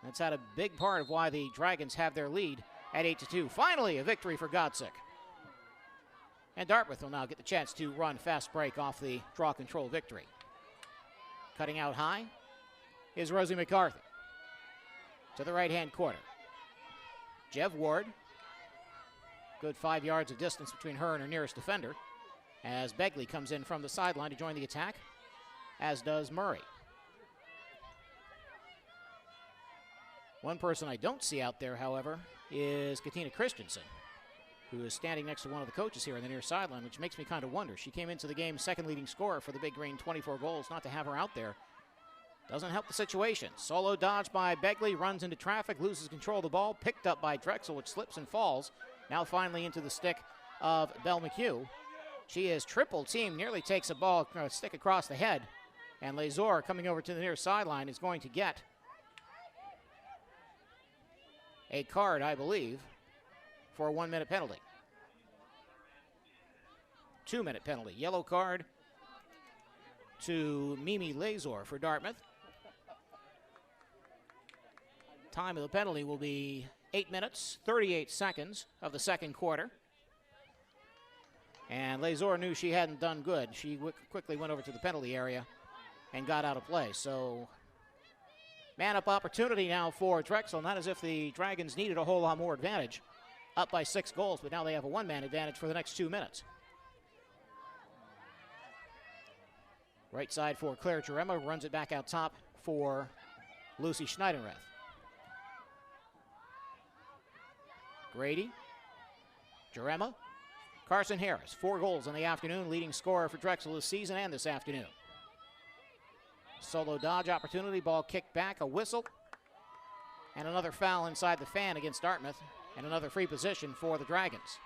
That's had a big part of why the Dragons have their lead at 8-2. Finally, a victory for Gotzik. And Dartmouth will now get the chance to run fast break off the draw control victory. Cutting out high is Rosie McCarthy. To the right-hand corner. Jev Ward. Good 5 yards of distance between her and her nearest defender, as Begley comes in from the sideline to join the attack, as does Murray. One person I don't see out there, however, is Katina Christensen, who is standing next to one of the coaches here on the near sideline, which makes me kind of wonder. She came into the game second leading scorer for the Big Green, 24 goals. Not to have her out there doesn't help the situation. Solo dodge by Begley, runs into traffic, loses control of the ball, picked up by Drexel, which slips and falls. Now finally into the stick of Belle McHugh. She is triple teamed, nearly takes a stick across the head, and Lazor, coming over to the near sideline, is going to get a card, I believe, for a 1-minute penalty. 2-minute penalty. Yellow card to Mimi Lazor for Dartmouth. Time of the penalty will be 8 minutes, 38 seconds of the second quarter. And Lazor knew she hadn't done good. She quickly went over to the penalty area and got out of play. So, man-up opportunity now for Drexel. Not as if the Dragons needed a whole lot more advantage. Up by 6 goals, but now they have a one-man advantage for the next 2 minutes. Right side for Claire Jarema, runs it back out top for Lucy Schneidenrath. Grady, Jarema, Carson Harris, 4 goals in the afternoon, leading scorer for Drexel this season and this afternoon. Solo dodge opportunity, ball kicked back, a whistle, and another foul inside the fan against Dartmouth, and another free position for the Dragons.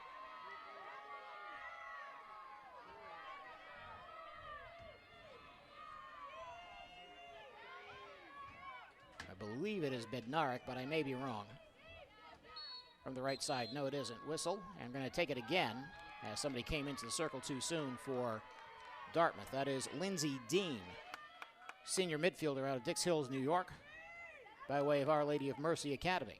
I believe it is Bednarik, but I may be wrong. From the right side, no, it isn't. Whistle, and I'm going to take it again as somebody came into the circle too soon for Dartmouth. That is Lindsay Dean, senior midfielder out of Dix Hills, New York, by way of Our Lady of Mercy Academy.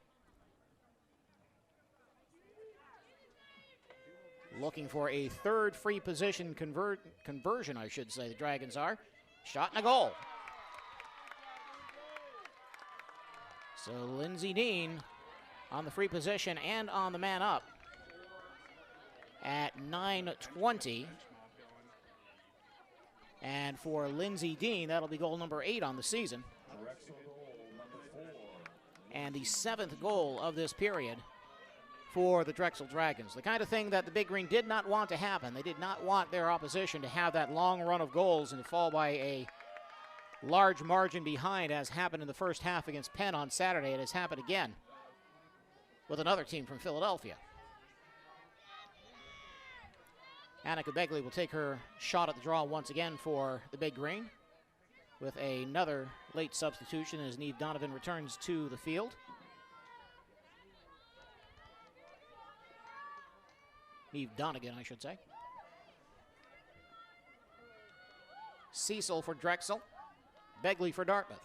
Looking for a third free position conversion, I should say, the Dragons are. Shot and a goal. So Lindsay Dean on the free position and on the man up at 9:20. And for Lindsay Dean, that'll be goal number 8 on the season. And the 7th goal of this period for the Drexel Dragons. The kind of thing that the Big Green did not want to happen. They did not want their opposition to have that long run of goals and to fall by a large margin behind, as happened in the first half against Penn on Saturday. It has happened again with another team from Philadelphia. Annika Begley will take her shot at the draw once again for the Big Green with another late substitution as Neve Donovan returns to the field. Neve Donegan, I should say. Cecil for Drexel. Begley for Dartmouth.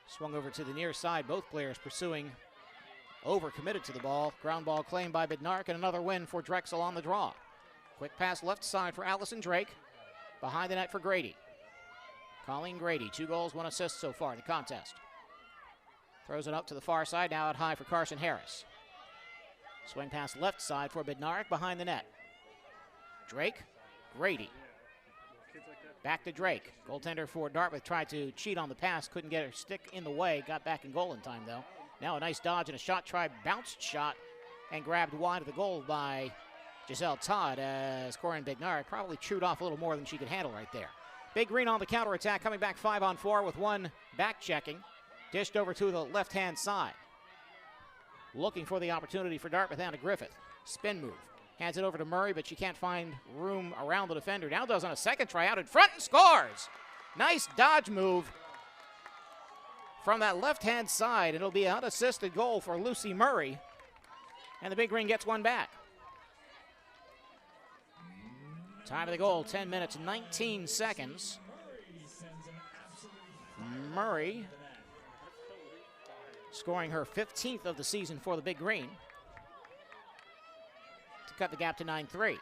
Swung over to the near side. Both players pursuing, overcommitted to the ball. Ground ball claimed by Bednark, and another win for Drexel on the draw. Quick pass left side for Allison Drake. Behind the net for Grady. Colleen Grady, 2 goals, 1 assist so far in the contest. Throws it up to the far side, now out high for Carson Harris. Swing pass left side for Bednarik, behind the net. Drake, Grady. Back to Drake. Goaltender for Dartmouth tried to cheat on the pass, couldn't get her stick in the way, got back in goal in time though. Now a nice dodge and a shot try, bounced shot, and grabbed wide of the goal by Giselle Todd as Corinne Bednarik probably chewed off a little more than she could handle right there. Big Green on the counterattack, coming back 5-on-4 with one back checking. Dished over to the left-hand side. Looking for the opportunity for Dartmouth, down to Griffith. Spin move. Hands it over to Murray, but she can't find room around the defender. Now does on a second try, out in front and scores. Nice dodge move from that left-hand side. It'll be an unassisted goal for Lucy Murray. And the Big Green gets one back. Time of the goal, 10 minutes, 19 seconds. Murray scoring her 15th of the season for the Big Green to cut the gap to 9-3.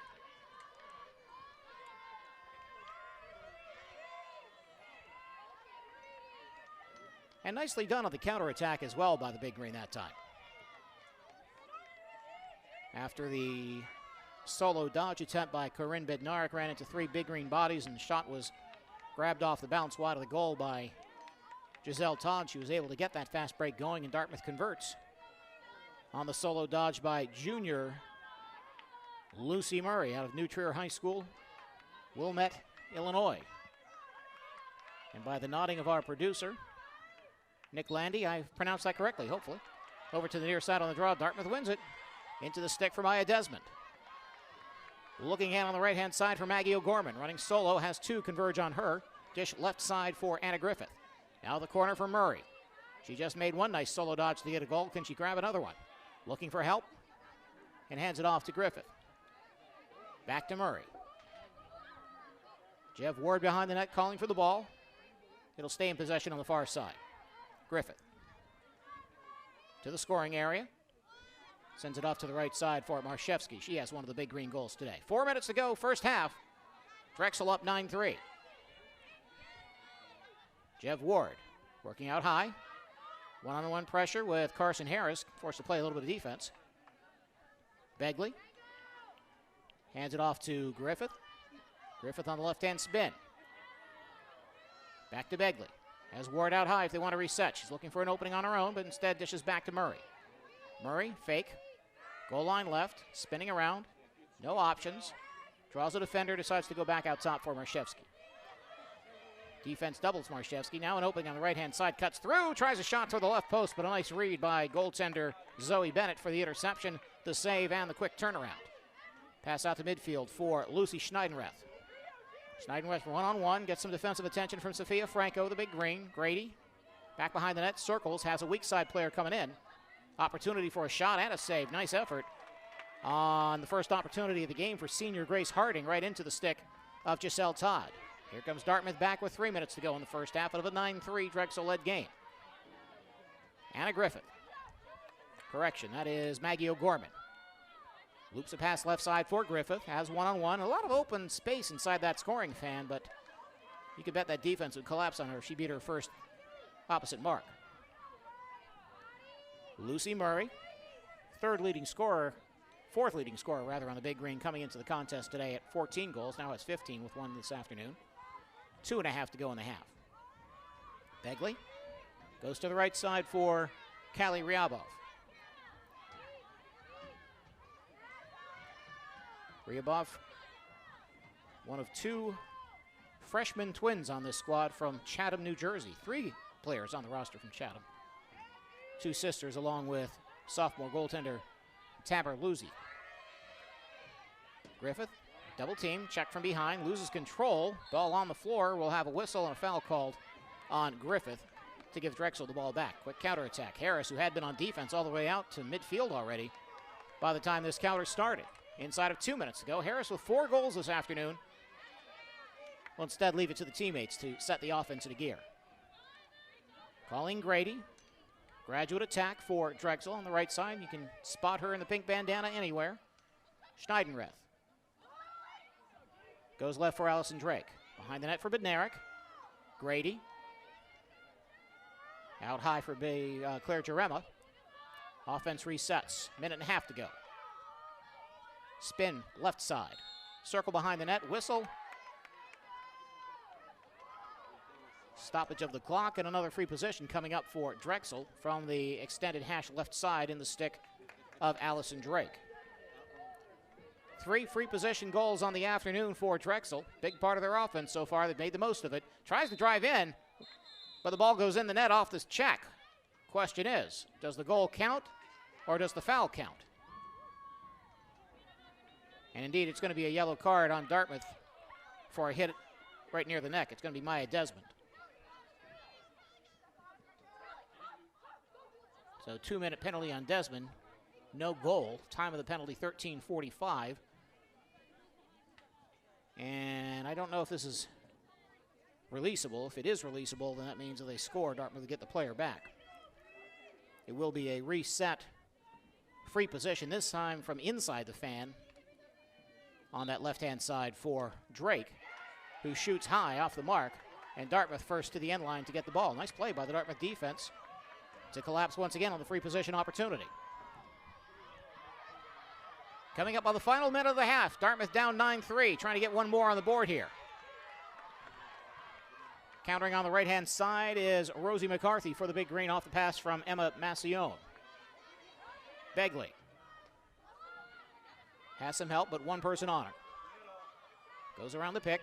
And nicely done on the counterattack as well by the Big Green that time. After the solo dodge attempt by Corinne Bednarik, ran into 3 Big Green bodies, and the shot was grabbed off the bounce wide of the goal by Giselle Todd. She was able to get that fast break going, and Dartmouth converts on the solo dodge by junior Lucy Murray out of New Trier High School, Wilmette, Illinois. And by the nodding of our producer, Nick Landy, I pronounced that correctly, hopefully. Over to the near side on the draw, Dartmouth wins it. Into the stick for Maya Desmond. Looking in on the right-hand side for Maggie O'Gorman. Running solo, has 2 converge on her. Dish left side for Anna Griffith. Now the corner for Murray. She just made one nice solo dodge to get a goal. Can she grab another one? Looking for help and hands it off to Griffith. Back to Murray. Jeff Ward behind the net calling for the ball. It'll stay in possession on the far side. Griffith to the scoring area. Sends it off to the right side for Marshevsky. She has one of the Big Green goals today. 4 minutes to go, first half. Drexel up 9-3. Jeff Ward working out high. One-on-one pressure with Carson Harris. Forced to play a little bit of defense. Begley hands it off to Griffith. Griffith on the left-hand spin. Back to Begley. Has Ward out high if they want to reset. She's looking for an opening on her own, but instead dishes back to Murray. Murray, fake. Goal line left, spinning around. No options. Draws a defender, decides to go back out top for Marshevsky. Defense doubles Marshevsky. Now an opening on the right-hand side. Cuts through, tries a shot toward the left post, but a nice read by goaltender Zoe Bennett for the interception, the save, and the quick turnaround. Pass out to midfield for Lucy Schneidenreth. Schneidenreth one-on-one, gets some defensive attention from Sophia Franco, the Big Green. Grady, back behind the net, circles, has a weak side player coming in. Opportunity for a shot and a save. Nice effort on the first opportunity of the game for senior Grace Harding, right into the stick of Giselle Todd. Here comes Dartmouth back with 3 minutes to go in the first half of a 9-3 Drexel-led game. Anna Griffith. Correction, that is Maggie O'Gorman. Loops a pass left side for Griffith. Has one-on-one. A lot of open space inside that scoring fan, but you could bet that defense would collapse on her if she beat her first opposite mark. Lucy Murray, fourth leading scorer on the Big Green, coming into the contest today at 14 goals. Now has 15 with one this afternoon. 2.5 to go in the half. Begley goes to the right side for Kali Ryabov. Ryabov, one of 2 freshman twins on this squad from Chatham, New Jersey. 3 players on the roster from Chatham. 2 sisters, along with sophomore goaltender Taber Luzzi. Griffith, double team, check from behind, loses control. Ball on the floor, will have a whistle and a foul called on Griffith. to give Drexel the ball back. Quick counterattack. Harris, who had been on defense all the way out to midfield already by the time this counter started. Inside of 2 minutes to go. Harris with 4 goals this afternoon. Will instead leave it to the teammates to set the offense into gear. Colleen Grady. Graduate attack for Drexel on the right side. You can spot her in the pink bandana anywhere. Schneidenreth. Goes left for Allison Drake. Behind the net for Bednarik. Grady. Out high for Claire Jarema. Offense resets. Minute and a half to go. Spin left side. Circle behind the net. Whistle. Stoppage of the clock and another free position coming up for Drexel from the extended hash left side in the stick of Allison Drake. 3 free position goals on the afternoon for Drexel. Big part of their offense so far. They've made the most of it. Tries to drive in, but the ball goes in the net off this check. Question is, does the goal count or does the foul count? And indeed, it's going to be a yellow card on Dartmouth for a hit right near the neck. It's going to be Maya Desmond. So 2-minute penalty on Desmond. No goal. Time of the penalty, 13:45. And I don't know if this is releasable. If it is releasable, then that means if they score, Dartmouth will get the player back. It will be a reset free position, this time from inside the fan on that left-hand side for Drake, who shoots high off the mark, and Dartmouth first to the end line to get the ball. Nice play by the Dartmouth defense to collapse once again on the free position opportunity. Coming up on the final minute of the half, Dartmouth down 9-3, trying to get one more on the board here. Countering on the right-hand side is Rosie McCarthy for the Big Green off the pass from Emma Massione. Begley has some help, but one person on her. Goes around the pick.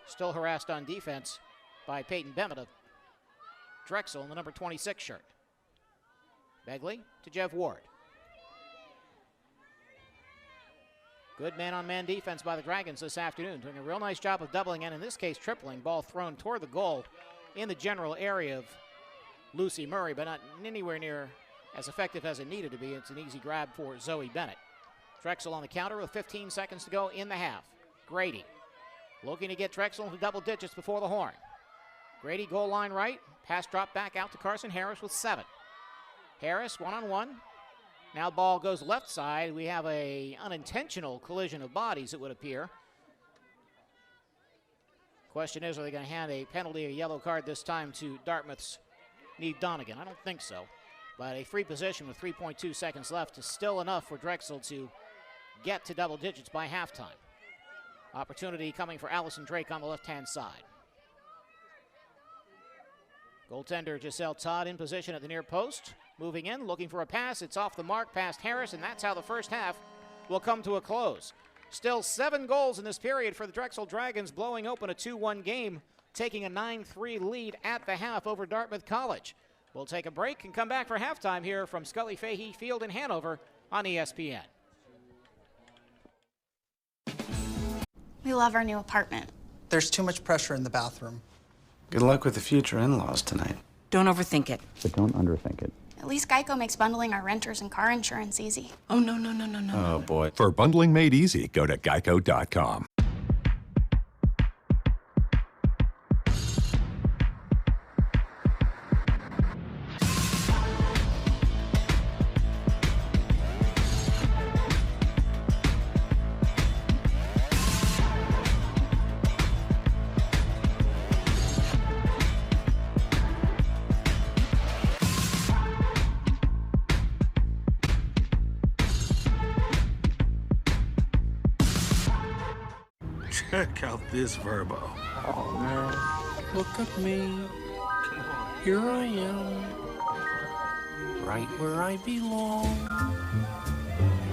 Still harassed on defense by Peyton Bemetta. Drexel in the number 26 shirt. Begley to Jeff Ward. Good man-on-man defense by the Dragons this afternoon, doing a real nice job of doubling and in this case tripling. Ball thrown toward the goal in the general area of Lucy Murray, but not anywhere near as effective as it needed to be. It's an easy grab for Zoe Bennett. Drexel on the counter with 15 seconds to go in the half. Grady looking to get Drexel into double digits before the horn. Grady goal line right. Pass drop back out to Carson Harris with 7. Harris one-on-one. Now ball goes left side. We have a unintentional collision of bodies, it would appear. Question is, are they going to hand a penalty, a yellow card this time to Dartmouth's Neve Donegan? I don't think so. But a free position with 3.2 seconds left is still enough for Drexel to get to double digits by halftime. Opportunity coming for Allison Drake on the left-hand side. Goaltender Giselle Todd in position at the near post. Moving in, looking for a pass. It's off the mark past Harris, and that's how the first half will come to a close. Still 7 goals in this period for the Drexel Dragons, blowing open a 2-1 game, taking a 9-3 lead at the half over Dartmouth College. We'll take a break and come back for halftime here from Scully Fahey Field in Hanover on ESPN. We love our new apartment. There's too much pressure in the bathroom. Good luck with the future in-laws tonight. Don't overthink it. But don't underthink it. At least Geico makes bundling our renters and car insurance easy. Oh, no. Oh, boy. For bundling made easy, go to geico.com. Check out this Verbo. Oh, man. Look at me. Come on. Here I am. Right where I belong.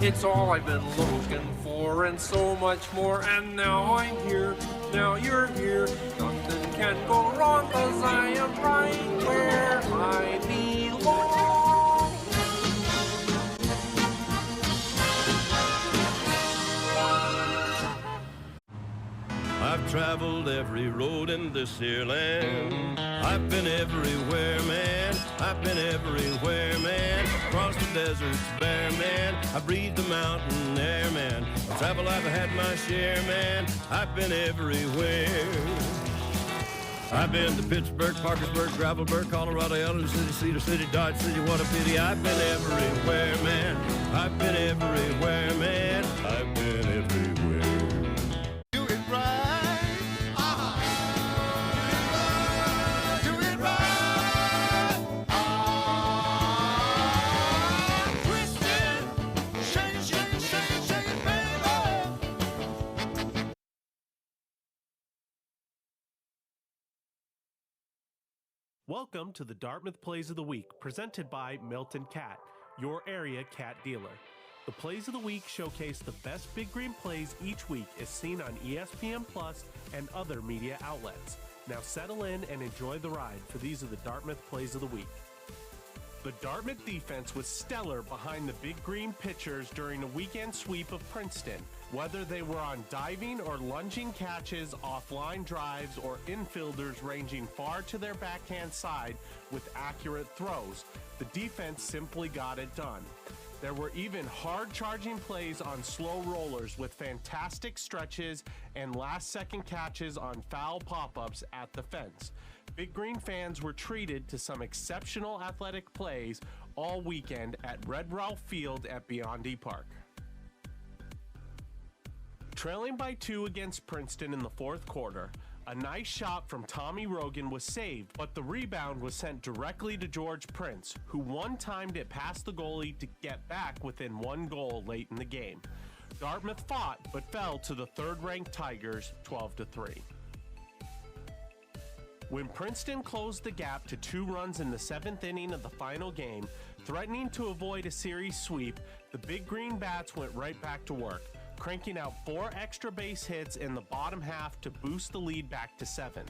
It's all I've been looking for and so much more. And now I'm here. Now you're here. Nothing can go wrong 'cause I am right where I belong. I've traveled traveled every road in this here land. I've been everywhere, man. I've been everywhere, man. Across the deserts bare, man. I breathed the mountain air, man. I've traveled, I've had my share, man. I've been everywhere. I've been to Pittsburgh, Parkersburg, Gravelburg, Colorado, Ellen City, Cedar City, Dodge City, what a pity. I've been everywhere, man. I've been everywhere, man. I've been everywhere. Do it right. Do it right. Twist it. Shake it, shake it, shake it, shake it, baby. Welcome to the Dartmouth Plays of the Week, presented by Milton Cat, your area cat dealer. The Plays of the Week showcase the best Big Green plays each week as seen on ESPN Plus and other media outlets. Now settle in and enjoy the ride, for these are the Dartmouth Plays of the Week. The Dartmouth defense was stellar behind the Big Green pitchers during a weekend sweep of Princeton. Whether they were on diving or lunging catches, off-line drives, or infielders ranging far to their backhand side with accurate throws, the defense simply got it done. There were even hard-charging plays on slow rollers with fantastic stretches and last-second catches on foul pop-ups at the fence. Big Green fans were treated to some exceptional athletic plays all weekend at Red Ralph Field at Biondi Park. Trailing by 2 against Princeton in the fourth quarter, a nice shot from Tommy Rogan was saved, but the rebound was sent directly to George Prince, who one-timed it past the goalie to get back within 1 goal late in the game. Dartmouth fought, but fell to the third-ranked Tigers 12-3. When Princeton closed the gap to 2 runs in the 7th inning of the final game, threatening to avoid a series sweep, the Big Green Bats went right back to work, cranking out 4 extra base hits in the bottom half to boost the lead back to 7.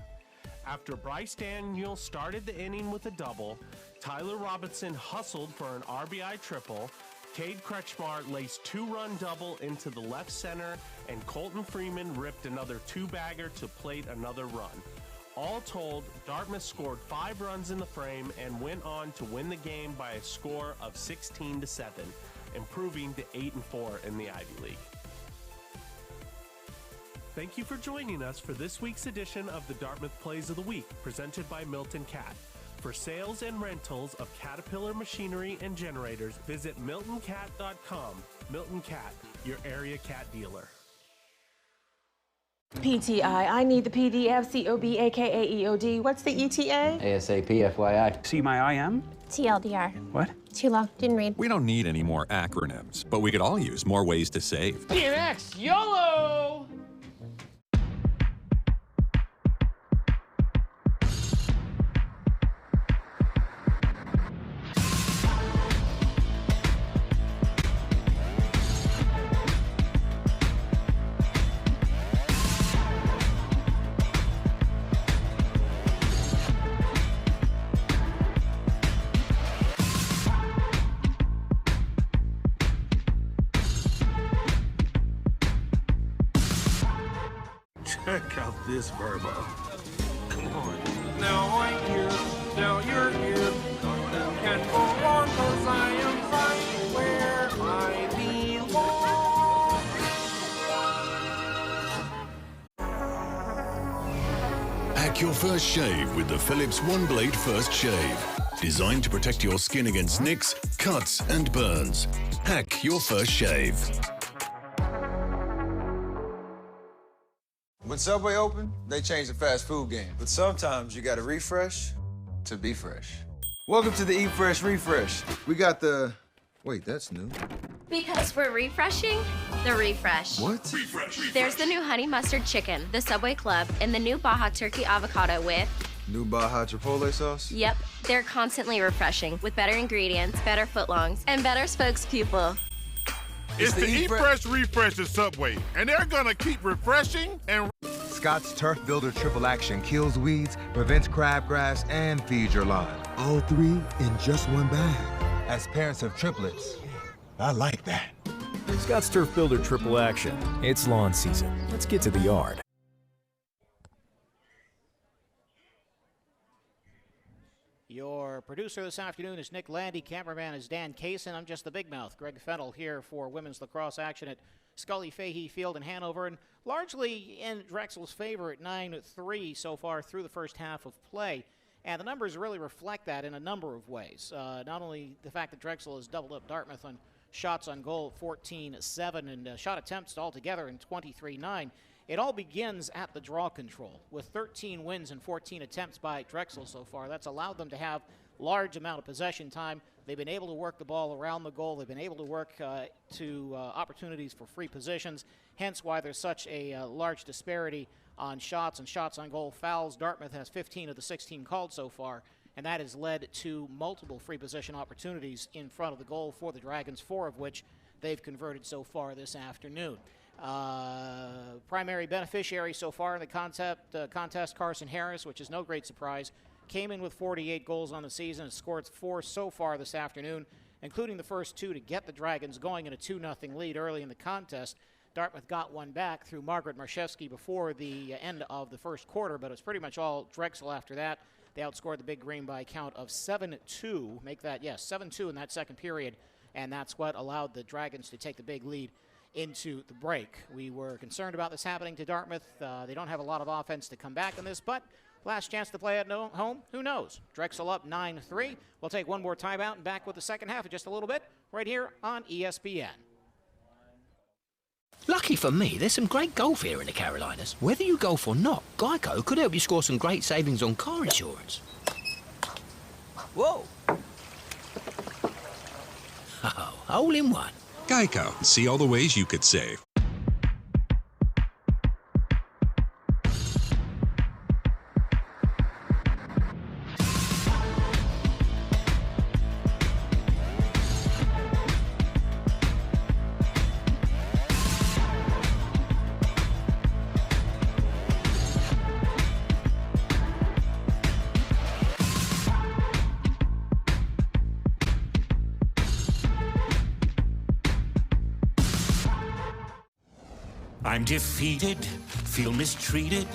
After Bryce Daniel started the inning with a double, Tyler Robinson hustled for an RBI triple, Cade Kretschmar laced 2-run double into the left center, and Colton Freeman ripped another 2-bagger to plate another run. All told, Dartmouth scored 5 runs in the frame and went on to win the game by a score of 16-7, improving to 8-4 in the Ivy League. Thank you for joining us for this week's edition of the Dartmouth Plays of the Week, presented by Milton Cat. For sales and rentals of Caterpillar machinery and generators, visit miltoncat.com. Milton Cat, your area cat dealer. PTI, I need the PDF, COB, aka EOD. What's the ETA? ASAP, FYI. See my IM? TLDR. What? Too long. Didn't read. We don't need any more acronyms, but we could all use more ways to save. DMX, YOLO! Check out this Verbo. Come on. Now I'm here, now you're here. Nothing can go wrong, 'cause I am right where I belong. Hack your first shave with the Philips One Blade First Shave. Designed to protect your skin against nicks, cuts, and burns. Hack your first shave. When Subway opened, they changed the fast food game. But sometimes you gotta refresh to be fresh. Welcome to the Eat Fresh Refresh. We got the... Wait, that's new. Because we're refreshing the refresh. What? Refresh. There's the new honey mustard chicken, the Subway Club, and the new Baja turkey avocado with... New Baja Chipotle sauce? Yep, they're constantly refreshing with better ingredients, better footlongs, and better spokespeople. It's the Eat Fresh Refresh at Subway, and they're gonna keep refreshing and... Scott's Turf Builder Triple Action kills weeds, prevents crabgrass, and feeds your lawn. All 3 in just 1 bag. As parents of triplets, I like that. Scott's Turf Builder Triple Action. It's lawn season. Let's get to the yard. Your producer this afternoon is Nick Landy. Cameraman is Dan Kaysen. I'm just the big mouth, Greg Fennell, here for women's lacrosse action at Scully Fahey Field in Hanover, and largely in Drexel's favor at 9-3 so far through the first half of play. And the numbers really reflect that in a number of ways. Not only the fact that Drexel has doubled up Dartmouth on shots on goal, 14-7, and shot attempts altogether in 23-9. It all begins at the draw control. With 13 wins and 14 attempts by Drexel so far, that's allowed them to have large amount of possession time. They've been able to work the ball around the goal. They've been able to work to opportunities for free positions, hence why there's such a large disparity on shots and shots on goal. Fouls, Dartmouth has 15 of the 16 called so far, and that has led to multiple free position opportunities in front of the goal for the Dragons, 4 of which they've converted so far this afternoon. Primary beneficiary so far in the contest, Carson Harris, which is no great surprise, came in with 48 goals on the season and scored 4 so far this afternoon, including the first 2 to get the Dragons going in a 2-0 lead early in the contest. Dartmouth got one back through Margaret Marszewski before the end of the first quarter, but it was pretty much all Drexel after that. They outscored the Big Green by a count of 7-2. Make that, yes, 7-2 in that second period, and that's what allowed the Dragons to take the big lead into the break. We were concerned about this happening to Dartmouth. They don't have a lot of offense to come back in this, but last chance to play at home, who knows? Drexel up 9-3. We'll take one more timeout and back with the second half in just a little bit, right here on ESPN. Lucky for me, there's some great golf here in the Carolinas. Whether you golf or not, Geico could help you score some great savings on car insurance. Whoa! Oh, all in one. Geico. See all the ways you could save. I'm defeated, feel mistreated.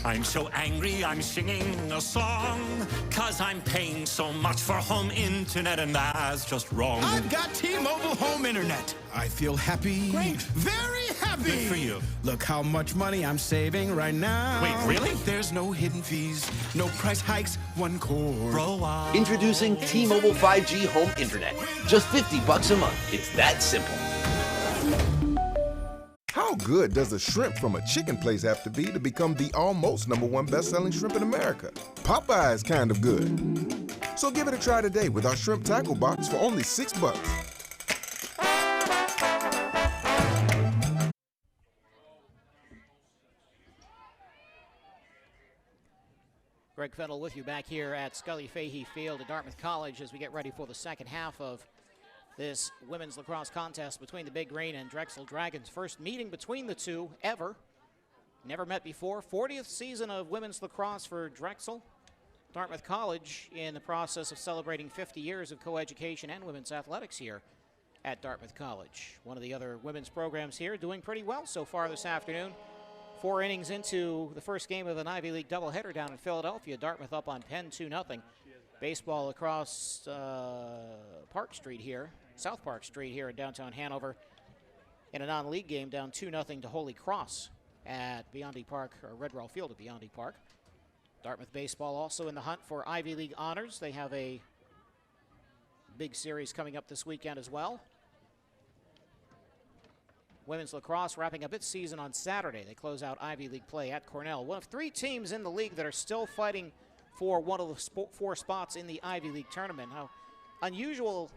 I'm so angry, I'm singing a song. 'Cause I'm paying so much for home internet, and that's just wrong. I've got T-Mobile home internet. I feel happy. Great. Very happy. Good for you. Look how much money I'm saving right now. Wait, really? There's no hidden fees, no price hikes, one core. Bro, Introducing T-Mobile 5G home internet. Just $50 a month. It's that simple. How good does a shrimp from a chicken place have to be to become the almost #1 best-selling shrimp in America? Popeye's kind of good. So give it a try today with our shrimp tackle box for only $6. Greg Fennell with you back here at Scully Fahey Field at Dartmouth College as we get ready for the second half of this women's lacrosse contest between the Big Green and Drexel Dragons. First meeting between the two ever. Never met before. 40th season of women's lacrosse for Drexel. Dartmouth College in the process of celebrating 50 years of coeducation and women's athletics here at Dartmouth College. One of the other women's programs here doing pretty well so far this afternoon. 4 innings into the first game of an Ivy League doubleheader down in Philadelphia. Dartmouth up on Penn 2-0. Baseball across Park Street here. South Park Street here in downtown Hanover in a non-league game down 2-0 to Holy Cross at Biondi Park, or Red Raw Field at Biondi Park. Dartmouth baseball also in the hunt for Ivy League honors. They have a big series coming up this weekend as well. Women's lacrosse wrapping up its season on Saturday. They close out Ivy League play at Cornell. One of 3 teams in the league that are still fighting for one of the 4 spots in the Ivy League tournament. How unusual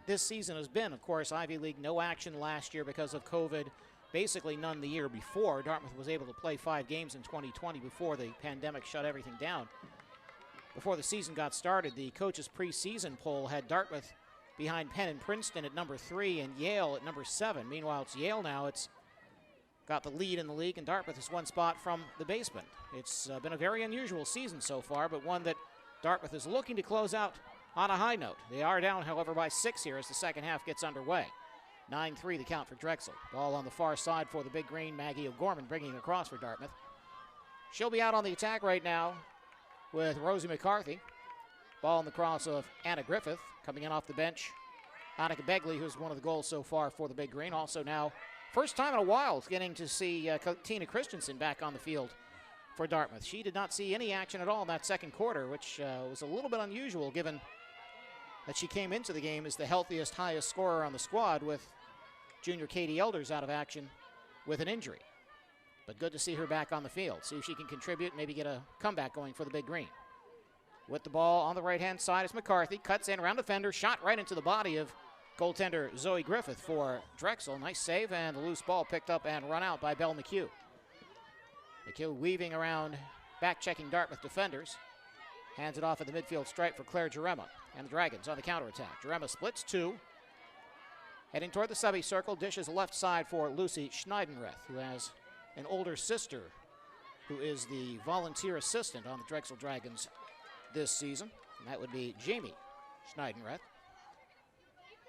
this season has been. Of course, Ivy League, no action last year because of COVID. Basically none the year before. Dartmouth was able to play 5 games in 2020 before the pandemic shut everything down. Before the season got started, the coaches' preseason poll had Dartmouth behind Penn and Princeton at number 3 and Yale at number 7. Meanwhile, it's Yale now. It's got the lead in the league, and Dartmouth is 1 spot from the basement. It's been a very unusual season so far, but one that Dartmouth is looking to close out on a high note. They are down, however, by 6 here as the second half gets underway. 9-3 the count for Drexel. Ball on the far side for the Big Green. Maggie O'Gorman bringing it across for Dartmouth. She'll be out on the attack right now with Rosie McCarthy. Ball in the cross of Anna Griffith. Coming in off the bench, Annika Begley, who's one of the goals so far for the Big Green. Also now, first time in a while, getting to see Tina Christensen back on the field for Dartmouth. She did not see any action at all in that second quarter, which was a little bit unusual given that she came into the game as the healthiest, highest scorer on the squad, with junior Katie Elders out of action with an injury. But good to see her back on the field. See if she can contribute, maybe get a comeback going for the Big Green. With the ball on the right-hand side is McCarthy. Cuts in around defender. Shot right into the body of goaltender Zoe Griffith for Drexel. Nice save, and the loose ball picked up and run out by Belle McHugh. McHugh weaving around, back-checking Dartmouth defenders. Hands it off at the midfield stripe for Claire Jarema. And the Dragons on the counterattack. Jarema splits two. Heading toward the subby circle. Dishes left side for Lucy Schneidenreth, who has an older sister who is the volunteer assistant on the Drexel Dragons this season, and that would be Jamie Schneidenreth.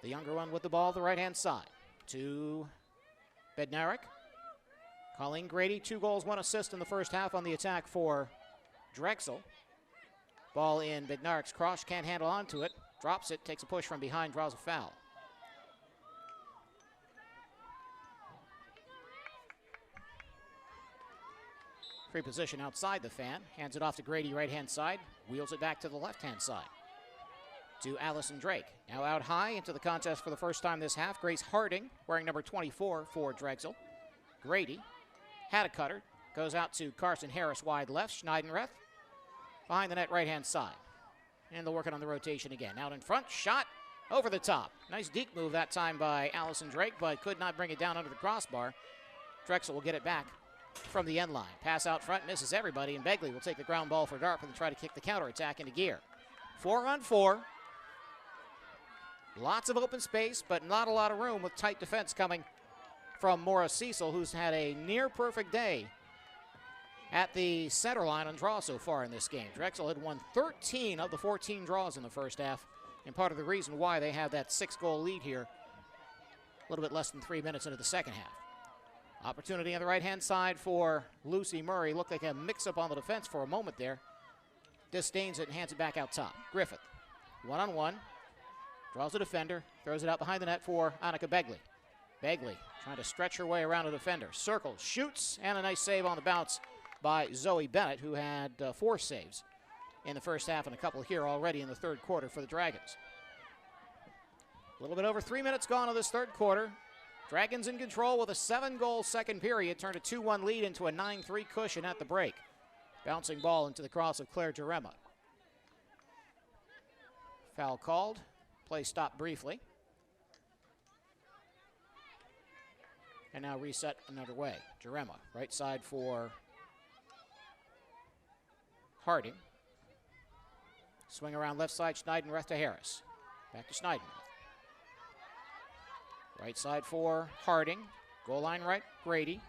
The younger one with the ball, the right-hand side to Bednarik. Colleen Grady, 2 goals, 1 assist in the first half on the attack for Drexel. Ball in Bednarik's cross, can't handle onto it, drops it, takes a push from behind, draws a foul. Free position outside the fan. Hands it off to Grady, right-hand side. Wheels it back to the left-hand side. To Allison Drake. Now out high into the contest for the first time this half. Grace Harding, wearing number 24 for Drexel. Grady had a cutter. Goes out to Carson Harris, wide left. Schneidenreth behind the net, right-hand side. And they'll work it on the rotation again. Out in front, shot over the top. Nice deke move that time by Allison Drake, but could not bring it down under the crossbar. Drexel will get it back from the end line. Pass out front, misses everybody, and Begley will take the ground ball for Dartmouth and try to kick the counterattack into gear. 4-on-4. Lots of open space, but not a lot of room with tight defense coming from Maura Cecil, who's had a near-perfect day at the center line on draw so far in this game. Drexel had won 13 of the 14 draws in the first half, and part of the reason why they have that 6-goal lead here a little bit less than 3 minutes into the second half. Opportunity on the right-hand side for Lucy Murray. Looked like a mix-up on the defense for a moment there. Disdains it and hands it back out top. Griffith, 1-on-1. Draws a defender. Throws it out behind the net for Annika Begley. Begley trying to stretch her way around a defender. Circles, shoots, and a nice save on the bounce by Zoe Bennett, who had 4 saves in the first half and a couple here already in the third quarter for the Dragons. A little bit over 3 minutes gone of this third quarter. Dragons in control with a 7-goal second period. Turned a 2-1 lead into a 9-3 cushion at the break. Bouncing ball into the cross of Claire Jarema. Foul called. Play stopped briefly. And now reset another way. Jarema, right side for Harding. Swing around left side, Schneidenreth to Harris. Back to Schneidenreth. Right side for Harding. Goal line right, Grady.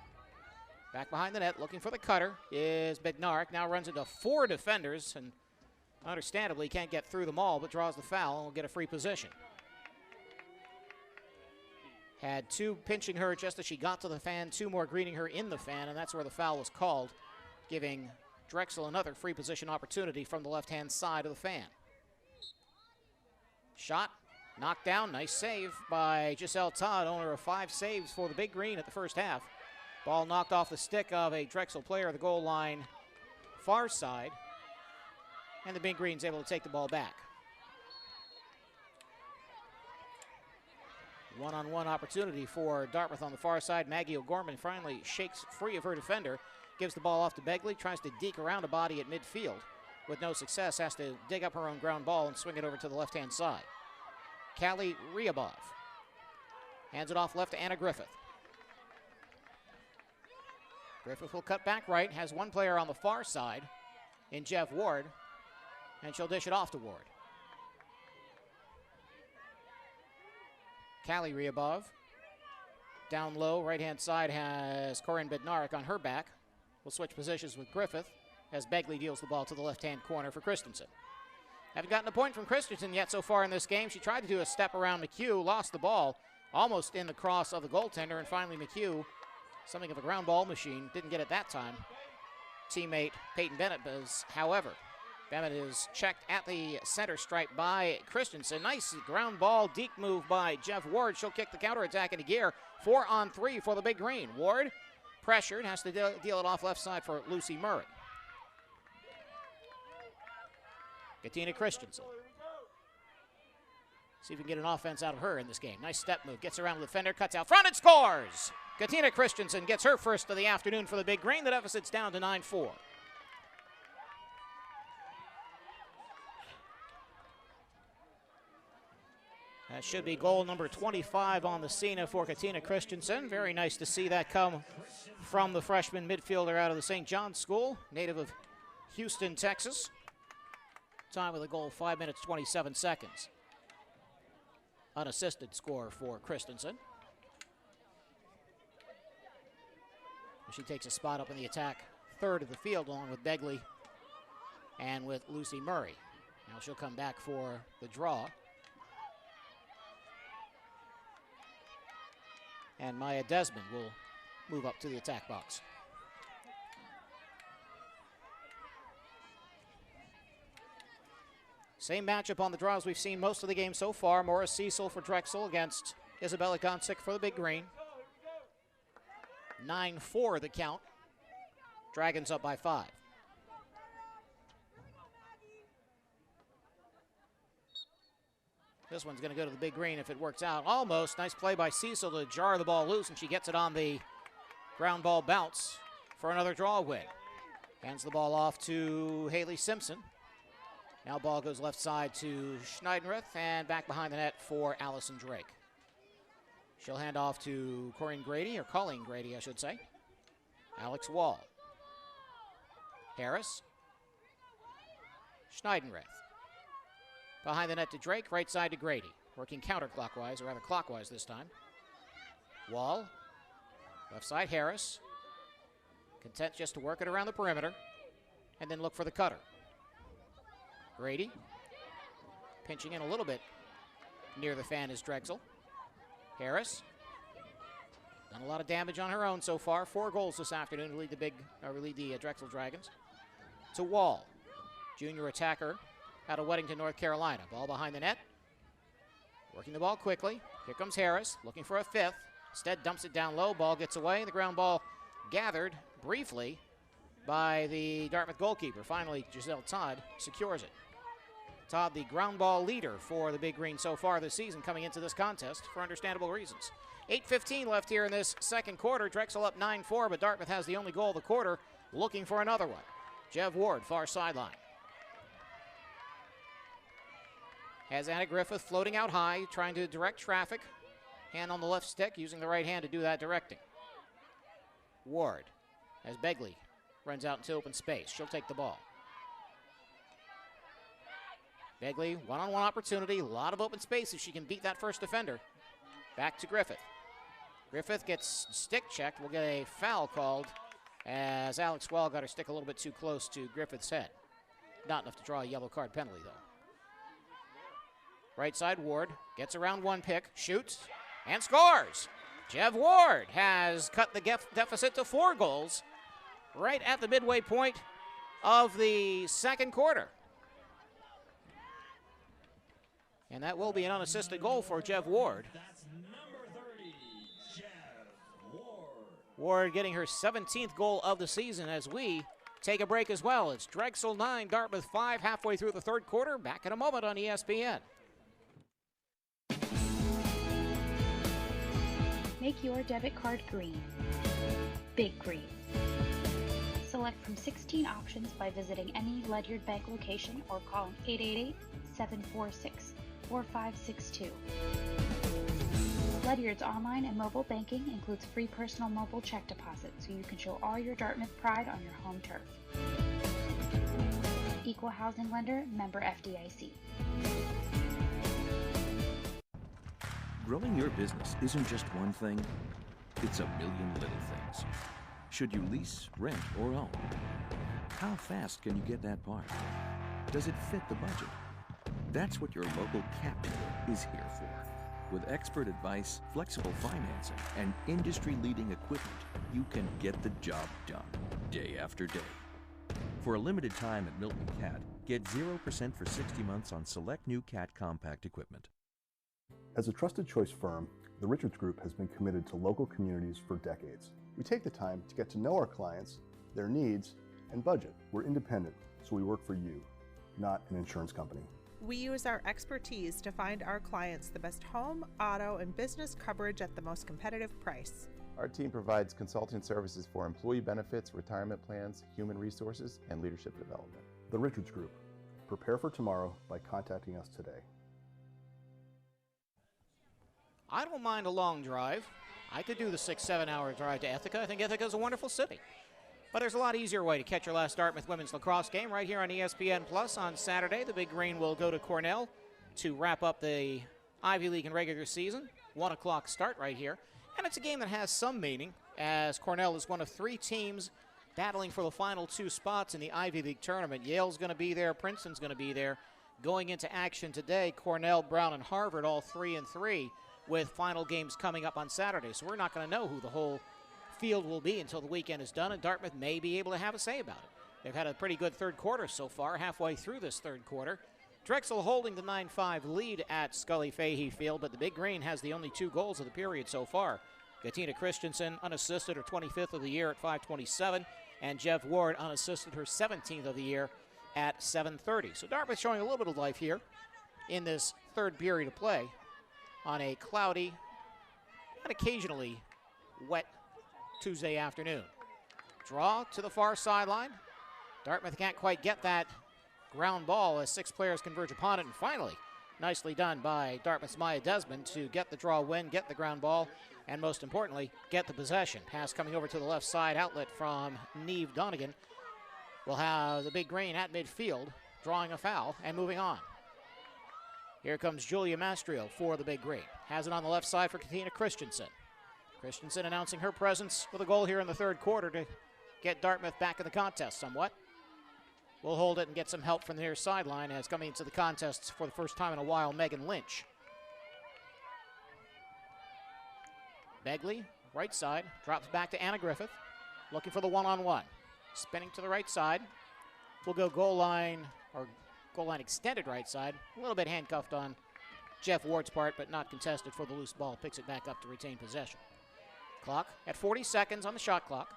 Back behind the net, looking for the cutter, is Bednarik. Now runs into 4 defenders, and understandably can't get through them all, but draws the foul and will get a free position. Had 2 pinching her just as she got to the fan, 2 more greeting her in the fan, and that's where the foul was called, giving Drexel another free position opportunity from the left-hand side of the fan. Shot. Knocked down, nice save by Giselle Todd, owner of 5 saves for the Big Green at the first half. Ball knocked off the stick of a Drexel player at the goal line far side, and the Big Green's able to take the ball back. One-on-one opportunity for Dartmouth on the far side. Maggie O'Gorman finally shakes free of her defender, gives the ball off to Begley, tries to deke around a body at midfield. With no success, has to dig up her own ground ball and swing it over to the left-hand side. Callie Ryabov hands it off left to Anna Griffith. Griffith will cut back right, has 1 player on the far side in Jeff Ward, and she'll dish it off to Ward. Callie Ryabov down low, right-hand side has Corinne Bednarik on her back. We'll switch positions with Griffith as Begley deals the ball to the left-hand corner for Christensen. Haven't gotten a point from Christensen yet so far in this game. She tried to do a step around McHugh, lost the ball almost in the cross of the goaltender, and finally McHugh, something of a ground ball machine, didn't get it that time. Teammate Peyton Bennett does, however. Bemet is checked at the center stripe by Christensen. Nice ground ball, deep move by Jeff Ward. She'll kick the counterattack into gear. 4-on-3 for the Big Green. Ward pressured, has to deal it off left side for Lucy Murray. Katina Christensen. See if we can get an offense out of her in this game. Nice step move, gets around the defender, cuts out front and scores! Katina Christensen gets her first of the afternoon for the Big Green. The deficit's down to 9-4. That should be goal number 25 on the scene for Katina Christensen. Very nice to see that come from the freshman midfielder out of the St. John's School, native of Houston, Texas. Time of the goal, 5 minutes, 27 seconds. Unassisted score for Christensen. She takes a spot up in the attack, third of the field, along with Begley and with Lucy Murray. Now she'll come back for the draw. And Maya Desmond will move up to the attack box. Same matchup on the draw as we've seen most of the game so far. Morris Cecil for Drexel against Isabella Gonsick for the Big Green. 9-4 the count. Dragons up by 5. This one's going to go to the Big Green if it works out. Almost. Nice play by Cecil to jar the ball loose, and she gets it on the ground ball bounce for another draw win. Hands the ball off to Haley Simpson. Now ball goes left side to Schneidenrith and back behind the net for Allison Drake. She'll hand off to Colleen Grady, I should say. Alex Wall. Harris. Schneidenrith. Behind the net to Drake, right side to Grady. Working counterclockwise, or rather clockwise this time. Wall. Left side, Harris. Content just to work it around the perimeter. And then look for the cutter. Grady. Pinching in a little bit near the fan is Drexel. Harris. Done a lot of damage on her own so far. 4 goals this afternoon to lead the Drexel Dragons. To Wall. Junior attacker out of Weddington, North Carolina. Ball behind the net. Working the ball quickly. Here comes Harris, looking for a fifth. Instead dumps it down low. Ball gets away. The ground ball gathered briefly by the Dartmouth goalkeeper. Finally, Giselle Todd secures it. Todd, the ground ball leader for the Big Green so far this season, coming into this contest for understandable reasons. 8:15 left here in this second quarter. Drexel up 9-4, but Dartmouth has the only goal of the quarter, looking for another one. Jev Ward, far sideline. Has Anna Griffith floating out high, trying to direct traffic. Hand on the left stick, using the right hand to do that directing. Ward, as Begley runs out into open space. She'll take the ball. Begley, one-on-one opportunity, a lot of open space if she can beat that first defender. Back to Griffith. Griffith gets stick checked. We'll get a foul called as Alex Wall got her stick a little bit too close to Griffith's head. Not enough to draw a yellow card penalty, though. Right side, Ward gets around one pick, shoots, and scores. Jev Ward has cut the deficit to 4 goals right at the midway point of the second quarter. And that will be an unassisted goal for Jev Ward. Ward getting her 17th goal of the season as we take a break as well. It's Drexel 9, Dartmouth 5, halfway through the third quarter. Back in a moment on ESPN. Make your debit card green. Big Green. Select from 16 options by visiting any Ledyard Bank location or calling 888-746-4562. Ledyard's online and mobile banking includes free personal mobile check deposit, so you can show all your Dartmouth pride on your home turf. Equal housing lender, member FDIC. Growing your business isn't just one thing, it's a million little things. Should you lease, rent, or own? How fast can you get that part? Does it fit the budget? That's what your local CAT dealer is here for. With expert advice, flexible financing, and industry-leading equipment, you can get the job done day after day. For a limited time at Milton CAT, Get 0% for 60 months on select new CAT compact equipment. As a trusted choice firm, the Richards Group has been committed to local communities for decades. We take the time to get to know our clients, their needs, and budget. We're independent, so we work for you, not an insurance company. We use our expertise to find our clients the best home, auto, and business coverage at the most competitive price. Our team provides consulting services for employee benefits, retirement plans, human resources, and leadership development. The Richards Group. Prepare for tomorrow by contacting us today. I don't mind a long drive. I could do the 6-7 hour drive to Ithaca. I think Ithaca is a wonderful city. But there's a lot easier way to catch your last Dartmouth women's lacrosse game right here on ESPN Plus on Saturday. The Big Green will go to Cornell to wrap up the Ivy League and regular season. 1 o'clock start right here. And it's a game that has some meaning, as Cornell is one of 3 teams battling for the final 2 spots in the Ivy League tournament. Yale's going to be there. Princeton's going to be there. Going into action today, Cornell, Brown, and Harvard all 3-3 with final games coming up on Saturday. So we're not going to know who the whole field will be until the weekend is done, and Dartmouth may be able to have a say about it. They've had a pretty good third quarter so far, halfway through this third quarter. Drexel holding the 9-5 lead at Scully Fahey Field, but the Big Green has the only 2 goals of the period so far. Katina Christensen, unassisted, her 25th of the year at 5:27, and Jeff Ward, unassisted, her 17th of the year at 7:30. So Dartmouth showing a little bit of life here in this third period of play on a cloudy and occasionally wet Tuesday afternoon. Draw to the far sideline. Dartmouth can't quite get that ground ball as 6 players converge upon it, and finally, nicely done by Dartmouth's Maya Desmond to get the draw win, get the ground ball, and most importantly, get the possession. Pass coming over to the left side, outlet from Neve Donegan. We'll have the Big Green at midfield, drawing a foul and moving on. Here comes Julia Mastrio for the Big Green. Has it on the left side for Katina Christensen. Christensen announcing her presence with a goal here in the third quarter to get Dartmouth back in the contest somewhat. We'll hold it and get some help from the near sideline as coming into the contest for the first time in a while, Megan Lynch. Begley, right side, drops back to Anna Griffith, looking for the one-on-one. Spinning to the right side. We'll go goal line extended right side. A little bit handcuffed on Jeff Ward's part, but not contested for the loose ball. Picks it back up to retain possession. Clock at 40 seconds on the shot clock.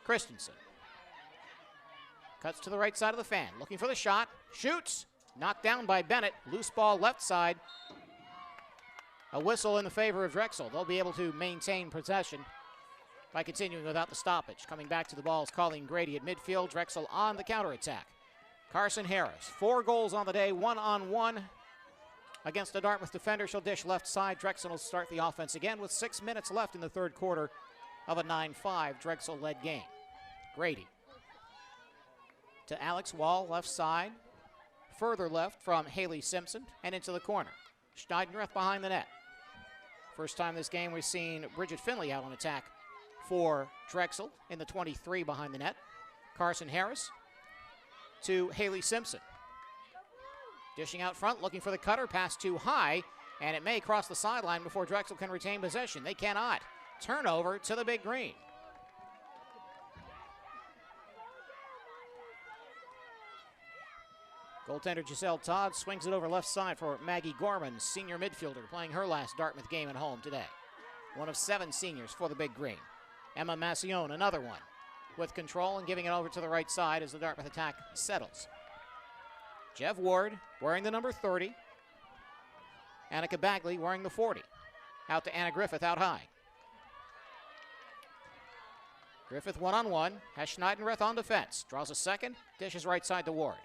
Christensen cuts to the right side of the fan, looking for the shot. Shoots. Knocked down by Bennett. Loose ball left side. A whistle in the favor of Drexel. They'll be able to maintain possession by continuing without the stoppage. Coming back to the ball is Colleen Grady at midfield. Drexel on the counterattack. Carson Harris, 4 goals on the day, 1-on-1 against the Dartmouth defender. She'll dish left side. Drexel will start the offense again with 6 minutes left in the third quarter of a 9-5 Drexel-led game. Grady to Alex Wall, left side. Further left from Haley Simpson and into the corner. Schneidenreth behind the net. First time this game we've seen Bridget Finley out on attack for Drexel in the 23 behind the net. Carson Harris to Haley Simpson. Dishing out front, looking for the cutter, pass too high, and it may cross the sideline before Drexel can retain possession. They cannot. Turnover to the Big Green. Goaltender Giselle Todd swings it over left side for Maggie Gorman, senior midfielder, playing her last Dartmouth game at home today. One of 7 seniors for the Big Green. Emma Massione, another one, with control and giving it over to the right side as the Dartmouth attack settles. Jeff Ward wearing the number 30. Annika Bagley wearing the 40. Out to Anna Griffith out high. Griffith one-on-one, has Schneidenreth on defense. Draws a second, dishes right side to Ward.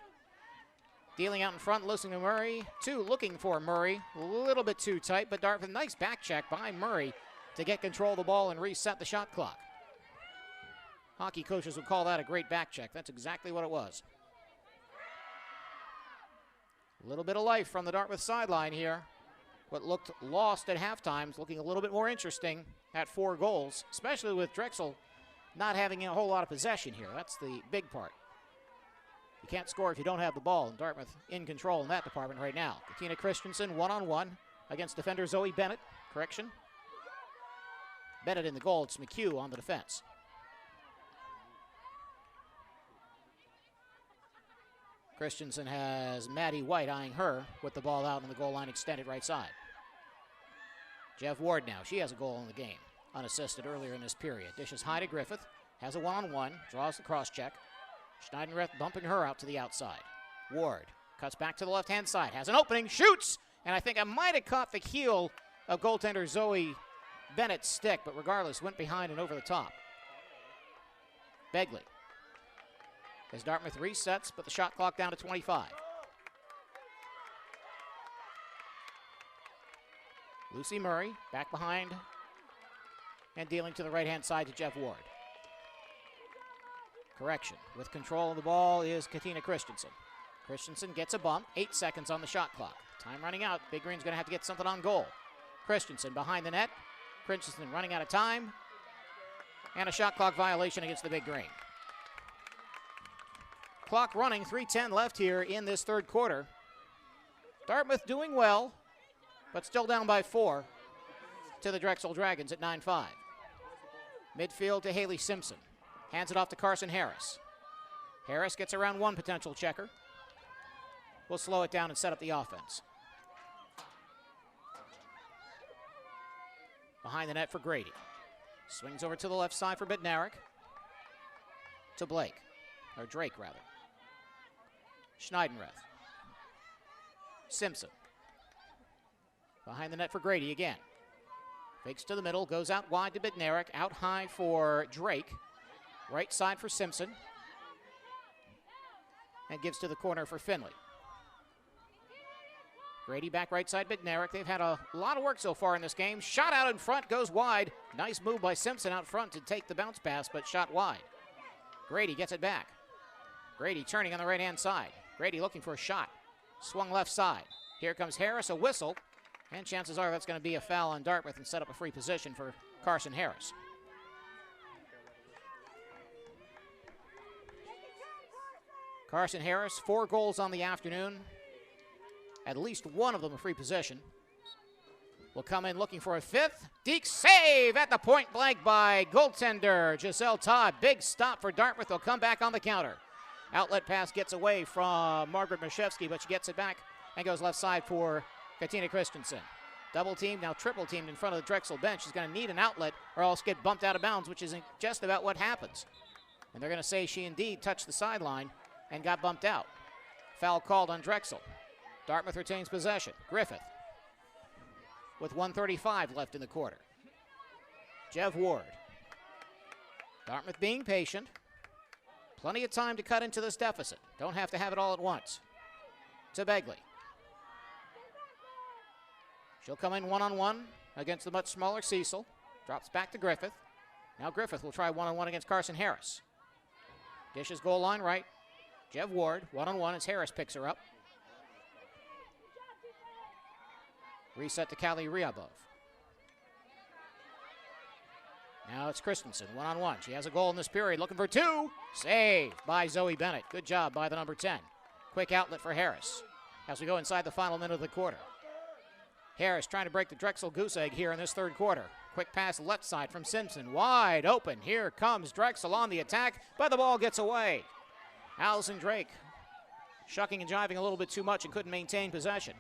Dealing out in front, losing to Murray. 2 looking for Murray. A little bit too tight, but Dartmouth, nice back check by Murray to get control of the ball and reset the shot clock. Hockey coaches would call that a great back check. That's exactly what it was. A little bit of life from the Dartmouth sideline here. What looked lost at halftime is looking a little bit more interesting at 4 goals, especially with Drexel not having a whole lot of possession here. That's the big part. You can't score if you don't have the ball, and Dartmouth in control in that department right now. Katina Christensen one-on-one against defender Zoe Bennett. Correction. Bennett in the goal. It's McHugh on the defense. Christensen has Maddie White eyeing her with the ball out on the goal line extended right side. Jeff Ward now. She has a goal in the game, unassisted earlier in this period. Dishes high to Griffith. Has a one-on-one. Draws the cross-check. Schneidenreth bumping her out to the outside. Ward cuts back to the left-hand side. Has an opening. Shoots! And I think I might have caught the heel of goaltender Zoe Bennett's stick, but regardless, went behind and over the top. Begley. As Dartmouth resets, but the shot clock down to 25. Lucy Murray back behind and dealing to the right-hand side to Jeff Ward. Correction. With control of the ball is Katina Christensen. Christensen gets a bump. 8 seconds on the shot clock. Time running out. Big Green's going to have to get something on goal. Christensen behind the net. Christensen running out of time. And a shot clock violation against the Big Green. Clock running, 3:10 left here in this third quarter. Dartmouth doing well, but still down by 4 to the Drexel Dragons at 9-5. Midfield to Haley Simpson. Hands it off to Carson Harris. Harris gets around one potential checker. We'll slow it down and set up the offense. Behind the net for Grady. Swings over to the left side for Bednarik. To Blake, or Drake rather. Schneidenreth. Simpson. Behind the net for Grady again. Fakes to the middle, goes out wide to Bednarik, out high for Drake. Right side for Simpson. And gives to the corner for Finley. Grady back right side, Bednarik. They've had a lot of work so far in this game. Shot out in front, goes wide. Nice move by Simpson out front to take the bounce pass, but shot wide. Grady gets it back. Grady turning on the right-hand side. Grady looking for a shot. Swung left side. Here comes Harris, a whistle. And chances are that's going to be a foul on Dartmouth and set up a free position for Carson Harris. Carson Harris, 4 goals on the afternoon. At least one of them a free position. Will come in looking for a 5th. Deke save at the point blank by goaltender Giselle Todd. Big stop for Dartmouth. They'll come back on the counter. Outlet pass gets away from Margaret Mashevsky, but she gets it back and goes left side for Katina Christensen. Double teamed, now triple teamed in front of the Drexel bench. She's going to need an outlet or else get bumped out of bounds, which isn't just about what happens. And they're going to say she indeed touched the sideline and got bumped out. Foul called on Drexel. Dartmouth retains possession. Griffith with 1:35 left in the quarter. Jeff Ward. Dartmouth being patient. Plenty of time to cut into this deficit. Don't have to have it all at once. To Begley. She'll come in one-on-one against the much smaller Cecil. Drops back to Griffith. Now Griffith will try one-on-one against Carson Harris. Dishes goal line right. Jeff Ward, one-on-one as Harris picks her up. Reset to Callie Ryabov. Now it's Christensen, one-on-one. She has a goal in this period, looking for 2. Save by Zoe Bennett. Good job by the number 10. Quick outlet for Harris as we go inside the final minute of the quarter. Harris trying to break the Drexel goose egg here in this third quarter. Quick pass left side from Simpson. Wide open. Here comes Drexel on the attack, but the ball gets away. Allison Drake shucking and jiving a little bit too much and couldn't maintain possession.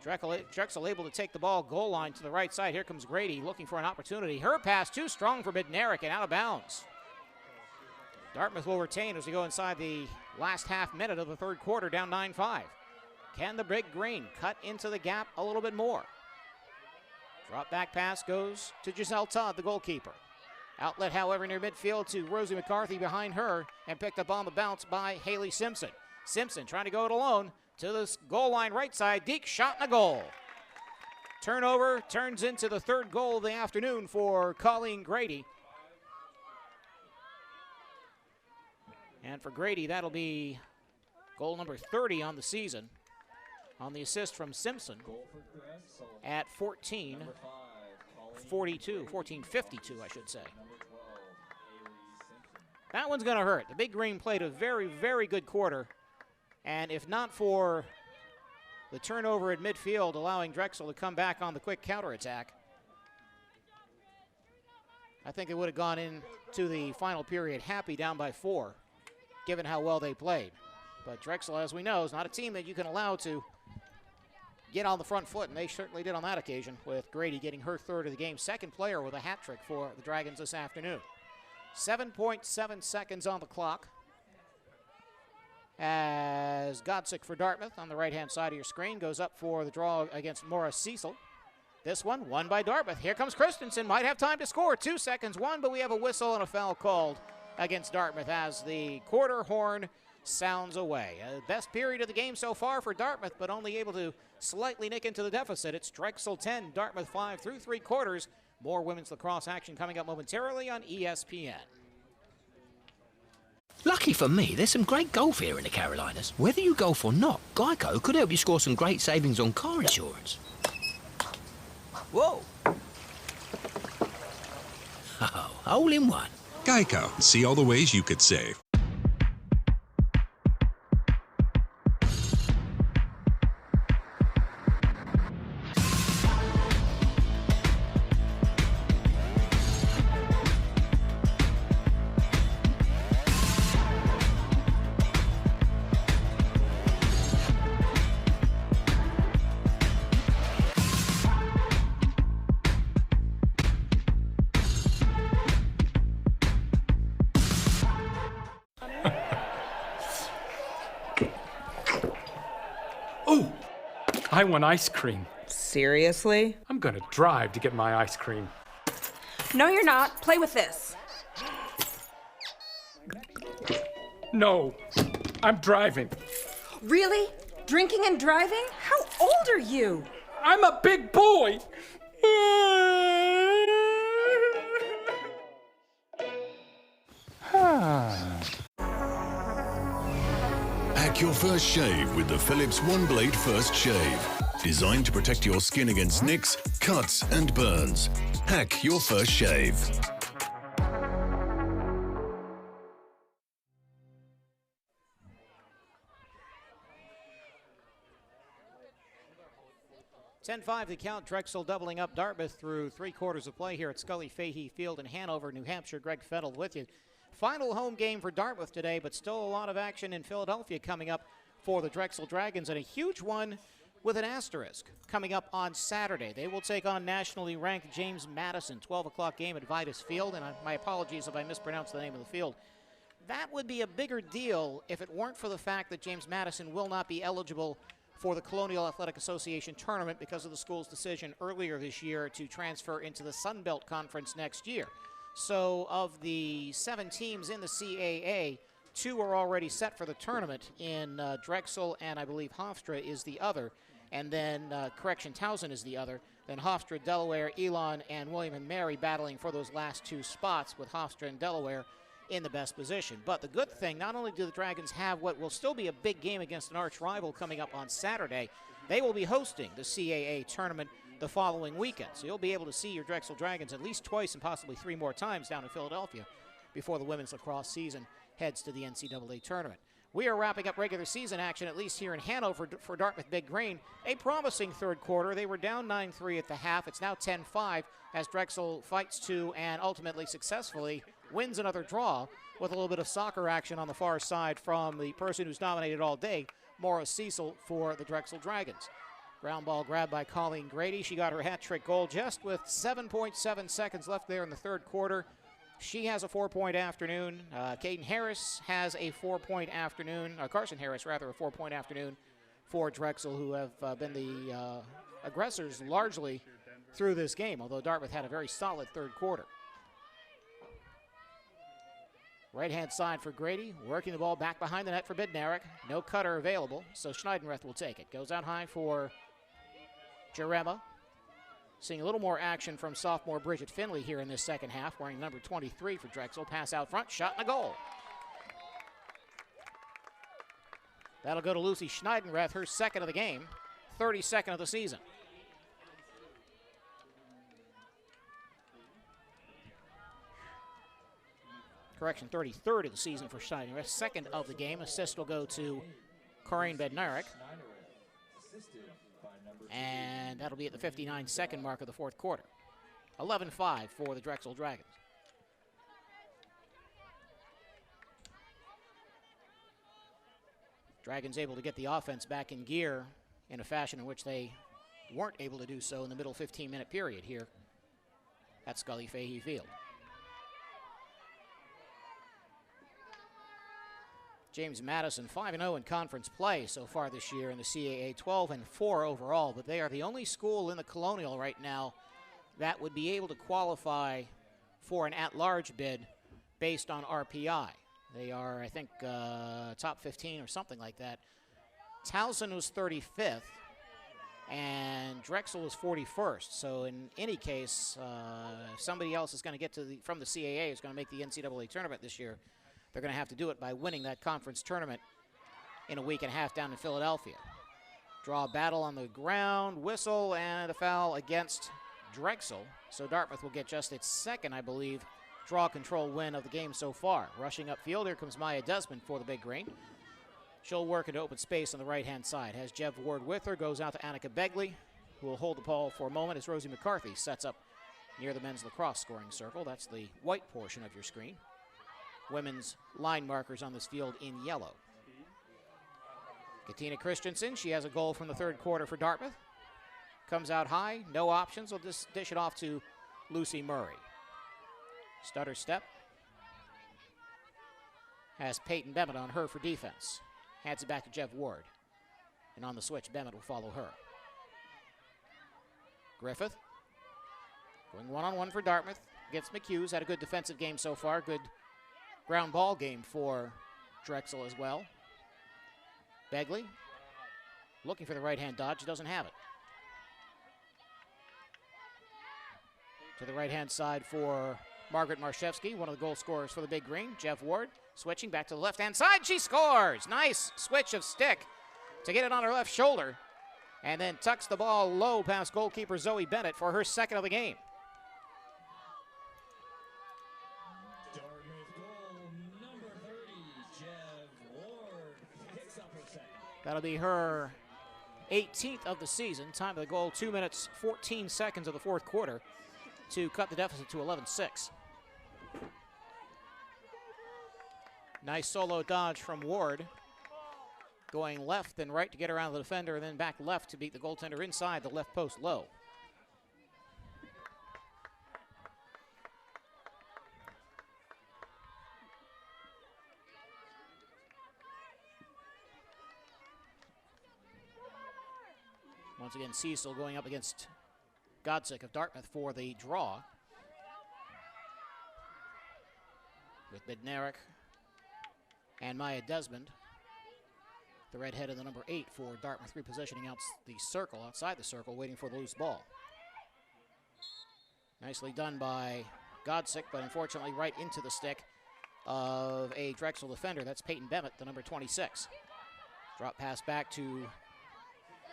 Drexel able to take the ball goal line to the right side. Here comes Grady looking for an opportunity. Her pass too strong for Bednarik and out of bounds. Dartmouth will retain as we go inside the last half minute of the third quarter, down 9-5. Can the Big Green cut into the gap a little bit more? Drop back pass goes to Giselle Todd, the goalkeeper. Outlet, however, near midfield to Rosie McCarthy behind her and picked up on the bounce by Haley Simpson. Simpson trying to go it alone to the goal line right side. Deke shot and a goal. Turnover turns into the third goal of the afternoon for Colleen Grady. And for Grady, that'll be goal number 30 on the season. On the assist from Simpson at 14:52, 14:52, I should say. That one's going to hurt. The Big Green played a very, very good quarter. And if not for the turnover at midfield, allowing Drexel to come back on the quick counterattack, I think they would have gone into the final period happy down by 4, given how well they played. But Drexel, as we know, is not a team that you can allow to get on the front foot, and they certainly did on that occasion, with Grady getting her third of the game. Second player with a hat trick for the Dragons this afternoon. 7.7 seconds on the clock as Godsick for Dartmouth on the right-hand side of your screen goes up for the draw against Morris Cecil. This one won by Dartmouth. Here comes Christensen. Might have time to score. 2 seconds, one, but we have a whistle and a foul called against Dartmouth as the quarter horn sounds away. Best period of the game so far for Dartmouth, but only able to slightly nick into the deficit. It's Drexel 10, Dartmouth 5 through 3 quarters. More women's lacrosse action coming up momentarily on ESPN. Lucky for me, there's some great golf here in the Carolinas. Whether you golf or not, Geico could help you score some great savings on car insurance. Whoa! Oh, hole in one. Geico. See all the ways you could save. I want ice cream. Seriously? I'm gonna drive to get my ice cream. No, you're not. Play with this. No, I'm driving. Really? Drinking and driving? How old are you? I'm a big boy. Hack your first shave with the Philips One Blade First Shave. Designed to protect your skin against nicks, cuts, and burns. Hack your first shave. (10-5) the count. Drexel doubling up Dartmouth through 3 quarters of play here at Scully Fahey Field in Hanover, New Hampshire. Greg Fettel with you. Final home game for Dartmouth today, but still a lot of action in Philadelphia coming up for the Drexel Dragons, and a huge one with an asterisk coming up on Saturday. They will take on nationally ranked James Madison, 12 o'clock game at Vitus Field, and my apologies if I mispronounced the name of the field. That would be a bigger deal if it weren't for the fact that James Madison will not be eligible for the Colonial Athletic Association tournament because of the school's decision earlier this year to transfer into the Sun Belt Conference next year. So of the 7 teams in the CAA, 2 are already set for the tournament in Drexel, and I believe Hofstra is the other. And then Towson is the other. Then Hofstra, Delaware, Elon, and William & Mary battling for those last 2 spots, with Hofstra and Delaware in the best position. But the good thing, not only do the Dragons have what will still be a big game against an arch rival coming up on Saturday, they will be hosting the CAA tournament the following weekend. So you'll be able to see your Drexel Dragons at least twice and possibly 3 more times down in Philadelphia before the women's lacrosse season heads to the NCAA tournament. We are wrapping up regular season action, at least here in Hanover, for Dartmouth Big Green. A promising third quarter. They were down 9-3 at the half. It's now 10-5 as Drexel fights to and ultimately successfully wins another draw with a little bit of soccer action on the far side from the person who's nominated all day, Morris Cecil, for the Drexel Dragons. Ground ball grabbed by Colleen Grady. She got her hat trick goal just with 7.7 seconds left there in the third quarter. She has a 4-point afternoon. Caden Harris has a 4-point afternoon. Carson Harris, rather, a 4-point afternoon for Drexel, who have been the aggressors largely through this game, although Dartmouth had a very solid third quarter. Right-hand side for Grady, working the ball back behind the net for Bednarik. No cutter available, so Schneidenreth will take it. Goes out high for Jarema. Seeing a little more action from sophomore Bridget Finley here in this second half, wearing number 23 for Drexel. Pass out front, shot and a goal. That'll go to Lucy Schneidenreth, her second of the game, 32nd of the season. Correction, 33rd of the season for Schneidenreth, second of the game. Assist will go to Corinne Bednarik. And that'll be at the 59-second mark of the fourth quarter. 11-5 for the Drexel Dragons. Dragons able to get the offense back in gear in a fashion in which they weren't able to do so in the middle 15-minute period here at Scully Fahey Field. James Madison 5-0 in conference play so far this year in the CAA, 12-4 overall, but they are the only school in the Colonial right now that would be able to qualify for an at-large bid based on RPI. They are, I think, top 15 or something like that. Towson was 35th, and Drexel was 41st. So in any case, if somebody else is going to get to from the CAA is going to make the NCAA tournament this year, they're going to have to do it by winning that conference tournament in a week and a half down in Philadelphia. Draw a battle on the ground, whistle, and a foul against Drexel. So Dartmouth will get just its second, I believe, draw control win of the game so far. Rushing upfield, here comes Maya Desmond for the Big Green. She'll work into open space on the right-hand side. Has Jev Ward with her, goes out to Annika Begley, who will hold the ball for a moment as Rosie McCarthy sets up near the men's lacrosse scoring circle. That's the white portion of your screen. Women's line markers on this field in yellow. Katina Christensen, she has a goal from the third quarter for Dartmouth. Comes out high, no options. We'll just dish it off to Lucy Murray. Stutter step. Has Peyton Bennett on her for defense. Hands it back to Jev Ward. And on the switch, Bennett will follow her. Griffith. Going one-on-one for Dartmouth. Against McHughes. Had a good defensive game so far. Good ground ball game for Drexel as well. Begley. Looking for the right-hand dodge. Doesn't have it. To the right-hand side for Margaret Marszewski, one of the goal scorers for the Big Green. Jev Ward switching back to the left-hand side. She scores! Nice switch of stick to get it on her left shoulder. And then tucks the ball low past goalkeeper Zoe Bennett for her second of the game. That'll be her 18th of the season. Time of the goal, 2 minutes, 14 seconds of the fourth quarter to cut the deficit to 11-6. Nice solo dodge from Ward. Going left and right to get around the defender and then back left to beat the goaltender inside the left post low. Once again, Cecil going up against Godsick of Dartmouth for the draw. With Bednarik and Maya Desmond, the redhead and the number 8 for Dartmouth repositioning out the circle, outside the circle, waiting for the loose ball. Nicely done by Godsick, but unfortunately right into the stick of a Drexel defender. That's Peyton Bennett, the number 26. Drop pass back to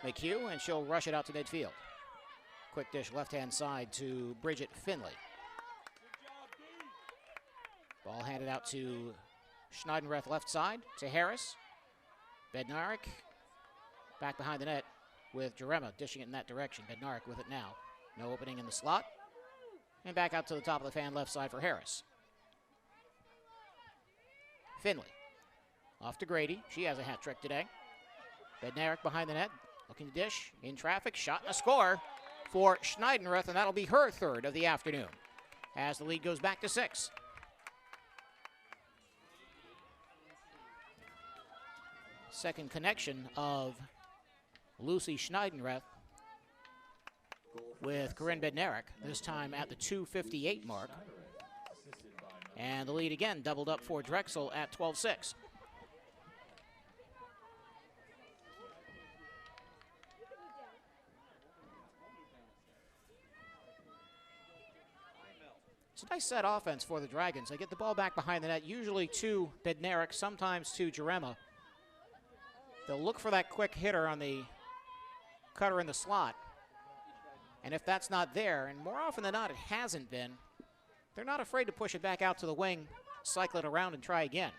McHugh, and she'll rush it out to midfield. Quick dish left-hand side to Bridget Finley. Ball handed out to Schneidenreth left side to Harris. Bednarik back behind the net with Jarema dishing it in that direction. Bednarik with it now. No opening in the slot. And back out to the top of the fan left side for Harris. Finley off to Grady. She has a hat trick today. Bednarik behind the net. Looking to dish. In traffic. Shot and a score for Schneidenreth, and that'll be her third of the afternoon as the lead goes back to 6. Second connection of Lucy Schneidenreth with Corinne Bednarik, this time at the 2:58 mark. And the lead again doubled up for Drexel at 12-6. It's a nice set offense for the Dragons. They get the ball back behind the net, usually to Bednarik, sometimes to Jarema. They'll look for that quick hitter on the cutter in the slot. And if that's not there, and more often than not it hasn't been, they're not afraid to push it back out to the wing, cycle it around, and try again.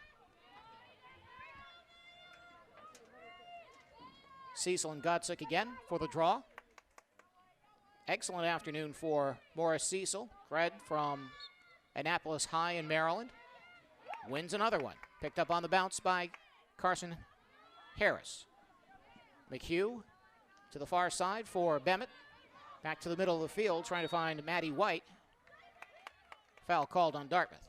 Cecil and Godsick again for the draw. Excellent afternoon for Morris Cecil. Fred from Annapolis High in Maryland wins another one. Picked up on the bounce by Carson Harris. McHugh to the far side for Bemet. Back to the middle of the field, trying to find Maddie White. Foul called on Dartmouth.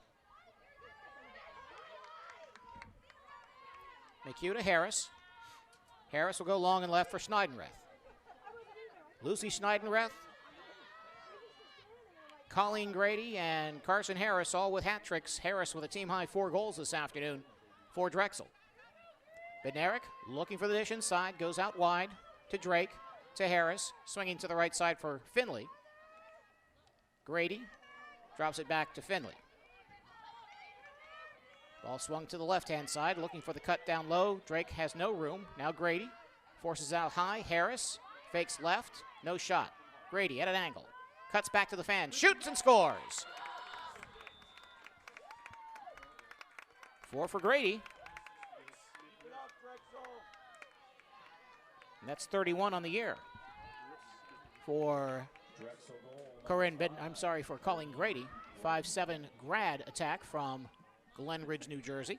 McHugh to Harris. Harris will go long and left for Schneidenreth. Lucy Schneidenreth, Colleen Grady, and Carson Harris all with hat tricks. Harris with a team-high 4 goals this afternoon for Drexel. Bednarik looking for the dish inside, goes out wide to Drake, to Harris, swinging to the right side for Finley. Grady drops it back to Finley. Ball swung to the left-hand side, looking for the cut down low. Drake has no room. Now Grady forces out high. Harris fakes left, no shot. Grady at an angle, cuts back to the fan, shoots and scores. 4 for Grady. And that's 31 on the year for for Colleen Grady. 5'7" grad attack from Glen Ridge, New Jersey.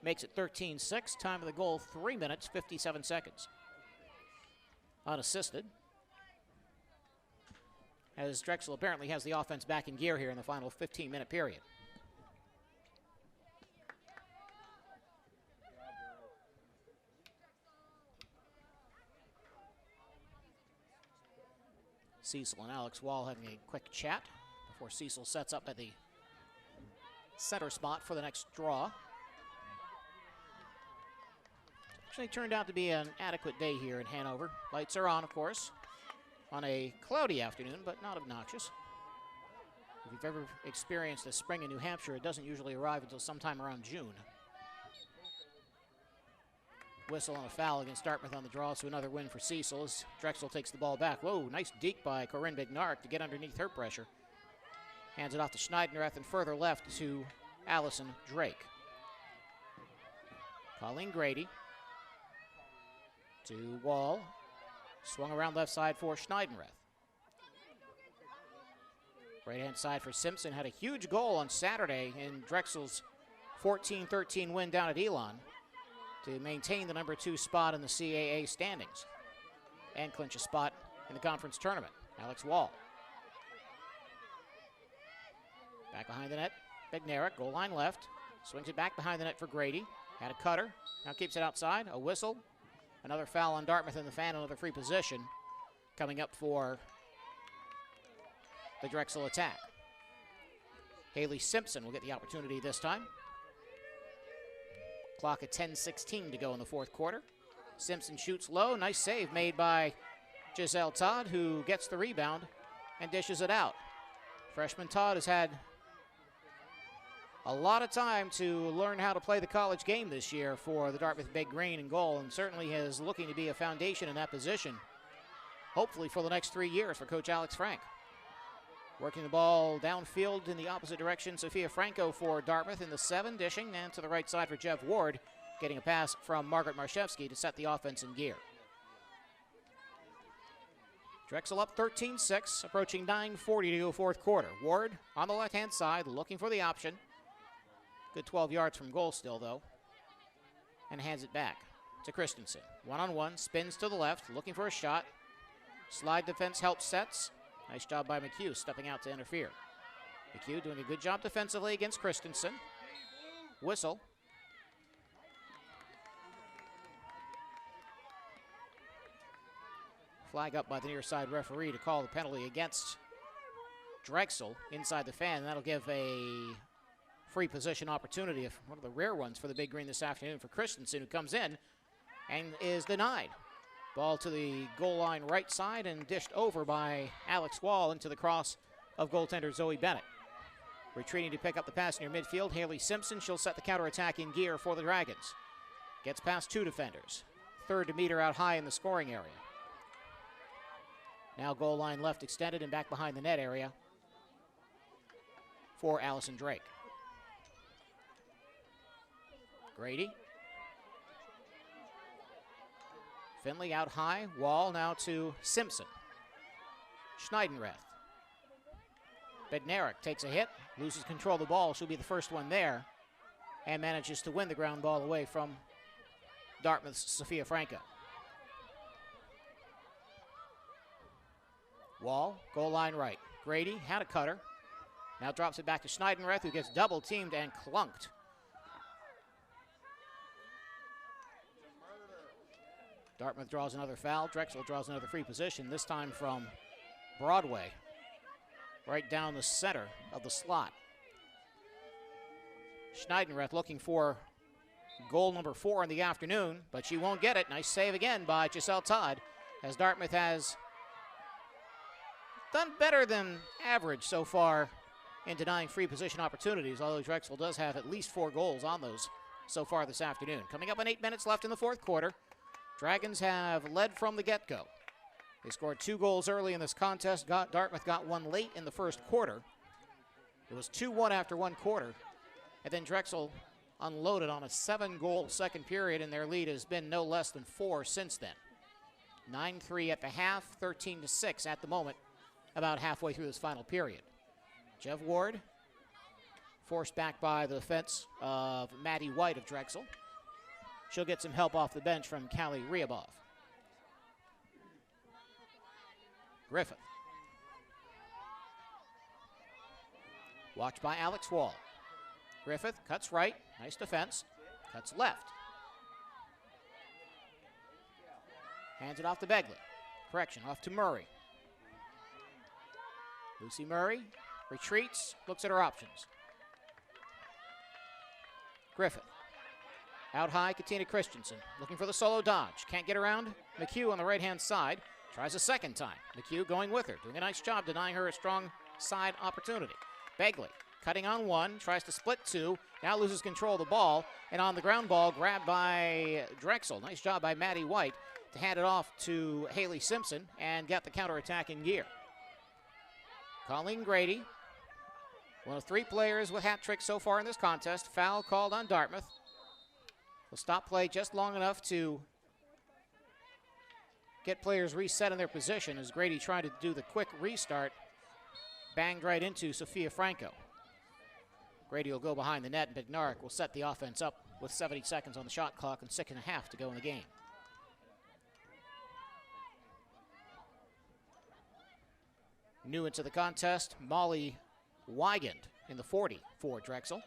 Makes it 13-6. Time of the goal, 3 minutes, 57 seconds. Unassisted. As Drexel apparently has the offense back in gear here in the final 15-minute period. Cecil and Alex Wall having a quick chat before Cecil sets up at the center spot for the next draw. Actually turned out to be an adequate day here in Hanover. Lights are on, of course, on a cloudy afternoon, but not obnoxious. If you've ever experienced a spring in New Hampshire, it doesn't usually arrive until sometime around June. Whistle and a foul against Dartmouth on the draw, so another win for Cecil as Drexel takes the ball back. Whoa, nice deke by Corinne Bednarik to get underneath her pressure. Hands it off to Schneidenreth and further left to Allison Drake. Colleen Grady to Wall. Swung around left side for Schneidenreth. Right-hand side for Simpson. Had a huge goal on Saturday in Drexel's 14-13 win down at Elon to maintain the number 2 spot in the CAA standings and clinch a spot in the conference tournament. Alex Wall. Back behind the net, Bednarik, goal line left. Swings it back behind the net for Grady. Had a cutter, now keeps it outside. A whistle. Another foul on Dartmouth in the fan, another free position coming up for the Drexel attack. Haley Simpson will get the opportunity this time. Clock at 10:16 to go in the fourth quarter. Simpson shoots low. Nice save made by Giselle Todd, who gets the rebound and dishes it out. Freshman Todd has had a lot of time to learn how to play the college game this year for the Dartmouth Big Green in goal, and certainly is looking to be a foundation in that position, hopefully for the next 3 years for Coach Alex Frank. Working the ball downfield in the opposite direction, Sophia Franco for Dartmouth in the 7, dishing, and to the right side for Jeff Ward, getting a pass from Margaret Marszewski to set the offense in gear. Drexel up 13-6, approaching 9:40 to go fourth quarter. Ward on the left-hand side, looking for the option. Good 12 yards from goal still, though, and hands it back to Christensen. One-on-one, spins to the left, looking for a shot. Slide defense helps sets. Nice job by McHugh, stepping out to interfere. McHugh doing a good job defensively against Christensen. Whistle. Flag up by the near side referee to call the penalty against Drexel inside the fan. That'll give a free position opportunity, one of the rare ones for the Big Green this afternoon, for Christensen, who comes in and is denied. Ball to the goal line right side and dished over by Alex Wall into the cross of goaltender Zoe Bennett. Retreating to pick up the pass near midfield, Haley Simpson. She'll set the counterattack in gear for the Dragons. Gets past 2 defenders. Third to meet her out high in the scoring area. Now goal line left extended and back behind the net area for Allison Drake. Grady. Finley out high. Wall now to Simpson. Schneidenreth. Bednarik takes a hit, loses control of the ball. She'll be the first one there and manages to win the ground ball away from Dartmouth's Sophia Franco. Wall, goal line right. Grady had a cutter. Now drops it back to Schneidenreth, who gets double teamed and clunked. Dartmouth draws another foul. Drexel draws another free position, this time from Broadway, right down the center of the slot. Schneidenreth looking for goal number 4 in the afternoon, but she won't get it. Nice save again by Giselle Todd, as Dartmouth has done better than average so far in denying free position opportunities, although Drexel does have at least 4 goals on those so far this afternoon. Coming up on 8 minutes left in the fourth quarter, Dragons have led from the get-go. They scored 2 goals early in this contest. Dartmouth got one late in the first quarter. It was 2-1 after one quarter, and then Drexel unloaded on a 7-goal second period, and their lead has been no less than 4 since then. 9-3 at the half, 13-6 at the moment, about halfway through this final period. Jev Ward forced back by the defense of Maddie White of Drexel. She'll get some help off the bench from Callie Ryabov. Griffith. Watched by Alex Wall. Griffith cuts right, nice defense, cuts left. Hands it off to Begley. Correction, off to Murray. Lucy Murray retreats, looks at her options. Griffith. Out high, Katina Christensen, looking for the solo dodge. Can't get around McHugh on the right-hand side. Tries a second time. McHugh going with her, doing a nice job denying her a strong side opportunity. Begley cutting on one, tries to split 2, now loses control of the ball, and on the ground ball, grabbed by Drexel. Nice job by Maddie White to hand it off to Haley Simpson and get the counterattack in gear. Colleen Grady, one of 3 players with hat tricks so far in this contest. Foul called on Dartmouth. Will stop play just long enough to get players reset in their position as Grady tried to do the quick restart. Banged right into Sophia Franco. Grady will go behind the net, and Bednarik will set the offense up with 70 seconds on the shot clock and 6.5 to go in the game. New into the contest, Molly Wigand in the 40 for Drexel.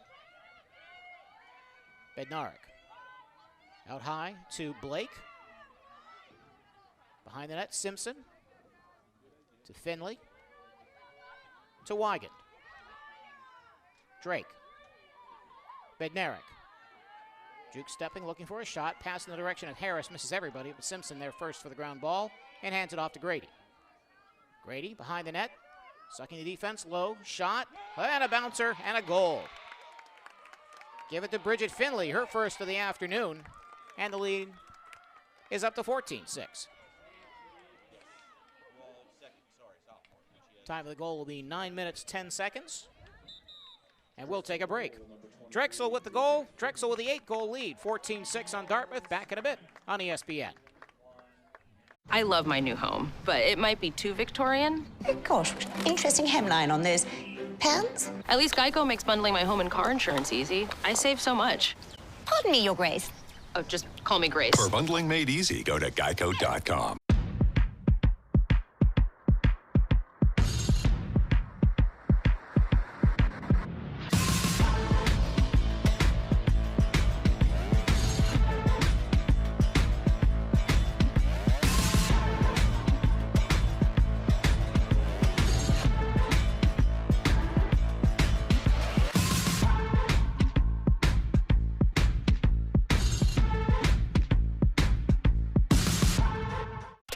Bednarik. Out high to Blake. Behind the net, Simpson. To Finley. To Wigand. Drake. Bednarik. Juke stepping, looking for a shot. Pass in the direction of Harris, misses everybody, but Simpson there first for the ground ball and hands it off to Grady. Grady behind the net, sucking the defense low, shot, and a bouncer, and a goal. Give it to Bridget Finley, her first of the afternoon, and the lead is up to 14-6. Time of the goal will be 9 minutes, 10 seconds, and we'll take a break. Drexel with the goal, Drexel with the 8-goal lead, 14-6 on Dartmouth, back in a bit on ESPN. I love my new home, but it might be too Victorian. Gosh, interesting hemline on those pants. At least Geico makes bundling my home and car insurance easy. I save so much. Pardon me, Your Grace. Oh, just call me Grace. For bundling made easy, go to geico.com.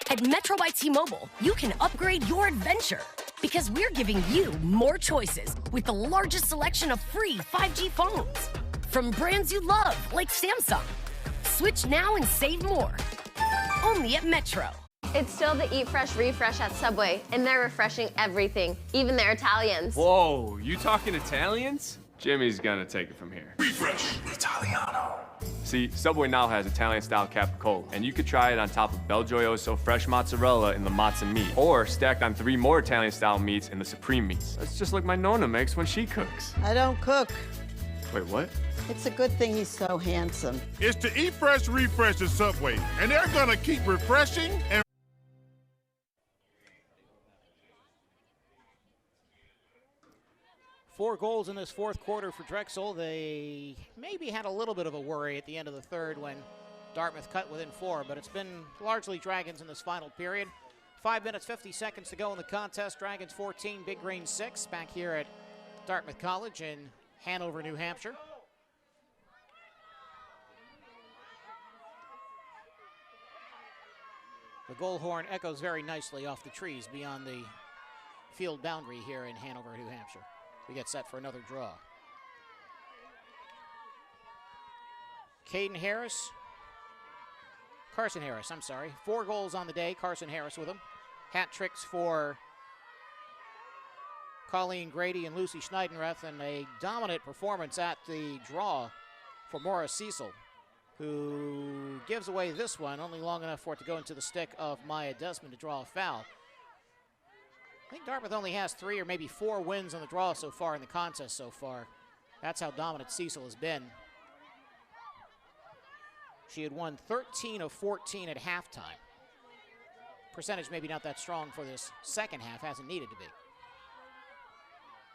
At Metro by T-Mobile, you can upgrade your adventure because we're giving you more choices with the largest selection of free 5G phones from brands you love like Samsung. Switch now and save more. Only at Metro. It's still the Eat Fresh Refresh at Subway, and they're refreshing everything, even their Italians. Whoa, you talking Italians? Jimmy's gonna take it from here. Refresh Italiano. See, Subway now has Italian-style capicola, and you could try it on top of Belgioioso fresh mozzarella in the mozza meat, or stacked on 3 more Italian-style meats in the supreme meats. That's just like my Nonna makes when she cooks. I don't cook. Wait, what? It's a good thing he's so handsome. It's the Eat Fresh Refresh at Subway, and they're gonna keep refreshing and 4 goals in this fourth quarter for Drexel. They maybe had a little bit of a worry at the end of the third when Dartmouth cut within 4, but it's been largely Dragons in this final period. 5 minutes, 50 seconds to go in the contest. Dragons 14, Big Green 6, back here at Dartmouth College in Hanover, New Hampshire. The goal horn echoes very nicely off the trees beyond the field boundary here in Hanover, New Hampshire. We get set for another draw. Carson Harris, I'm sorry. 4 goals on the day, Carson Harris with him. Hat tricks for Colleen Grady and Lucy Schneidenrath, and a dominant performance at the draw for Maura Cecil, who gives away this one, only long enough for it to go into the stick of Maya Desmond to draw a foul. I think Dartmouth only has 3 or maybe 4 wins on the draw so far in the contest so far. That's how dominant Cecil has been. She had won 13 of 14 at halftime. Percentage maybe not that strong for this second half, hasn't needed to be.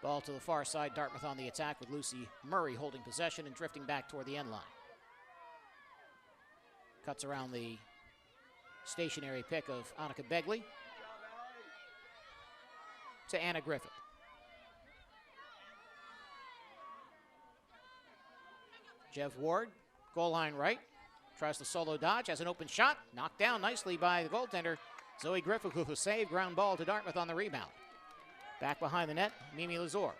Ball to the far side, Dartmouth on the attack with Lucy Murray holding possession and drifting back toward the end line. Cuts around the stationary pick of Annika Begley to Anna Griffith. Jeff Ward, goal line right, tries to solo dodge, has an open shot, knocked down nicely by the goaltender, Zoe Griffith with a save, ground ball to Dartmouth on the rebound. Back behind the net, Mimi Lazor.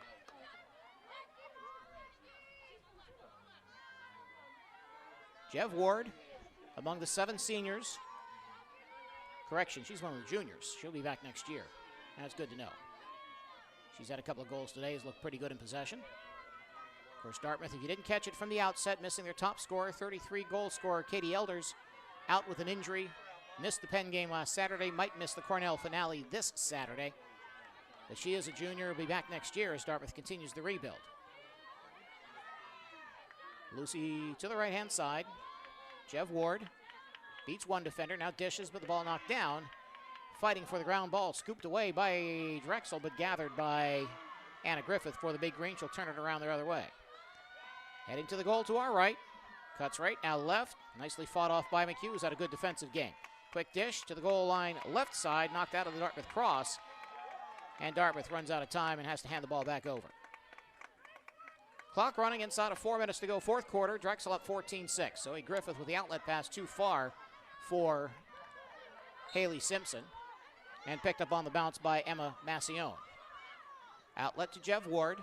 Jeff Ward, among the 7 seniors. Correction, she's one of the juniors. She'll be back next year. That's good to know. She's had a couple of goals today, has looked pretty good in possession. Of course, Dartmouth, if you didn't catch it from the outset, missing their top scorer, 33-goal scorer Katie Elders, out with an injury. Missed the Penn game last Saturday, might miss the Cornell finale this Saturday. But she is a junior, will be back next year as Dartmouth continues the rebuild. Lucy to the right-hand side. Jeff Ward beats one defender, now dishes, but the ball knocked down. Fighting for the ground ball, scooped away by Drexel, but gathered by Anna Griffith for the Big Green. She'll turn it around the other way. Heading to the goal to our right. Cuts right, now left. Nicely fought off by McHugh, who's had a good defensive game. Quick dish to the goal line left side, knocked out of the Dartmouth cross. And Dartmouth runs out of time and has to hand the ball back over. Clock running inside of 4 minutes to go, fourth quarter. Drexel up 14-6. Zoe Griffith with the outlet pass too far for Haley Simpson. And picked up on the bounce by Emma Massione. Outlet to Jeff Ward.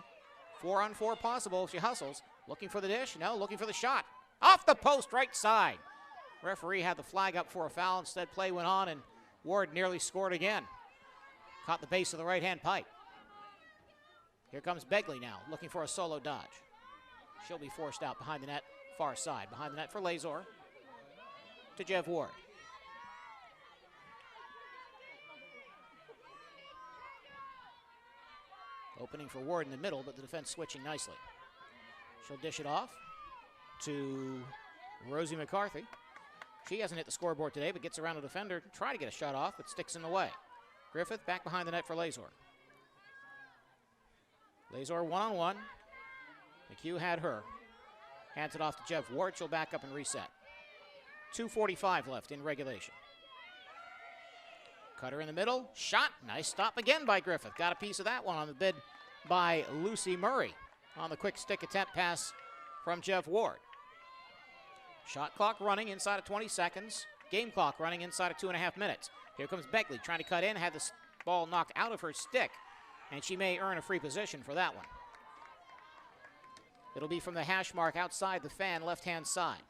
4-on-4 possible if she hustles. Looking for the dish? No, looking for the shot. Off the post, right side. Referee had the flag up for a foul. Instead, play went on, and Ward nearly scored again. Caught the base of the right-hand pipe. Here comes Begley now, looking for a solo dodge. She'll be forced out behind the net, far side. Behind the net for Lazor. To Jeff Ward. Opening for Ward in the middle, but the defense switching nicely. She'll dish it off to Rosie McCarthy. She hasn't hit the scoreboard today, but gets around a defender to try to get a shot off, but sticks in the way. Griffith back behind the net for Lazor. Lazor one-on-one. McHugh had her. Hands it off to Jeff Ward. She'll back up and reset. 2:45 left in regulation. Cutter in the middle. Shot. Nice stop again by Griffith. Got a piece of that one on the bid by Lucy Murray on the quick stick attempt pass from Jeff Ward. Shot clock running inside of 20 seconds. Game clock running inside of 2.5 minutes. Here comes Begley trying to cut in. Had the ball knocked out of her stick, and she may earn a free position for that one. It'll be from the hash mark outside the fan left-hand side.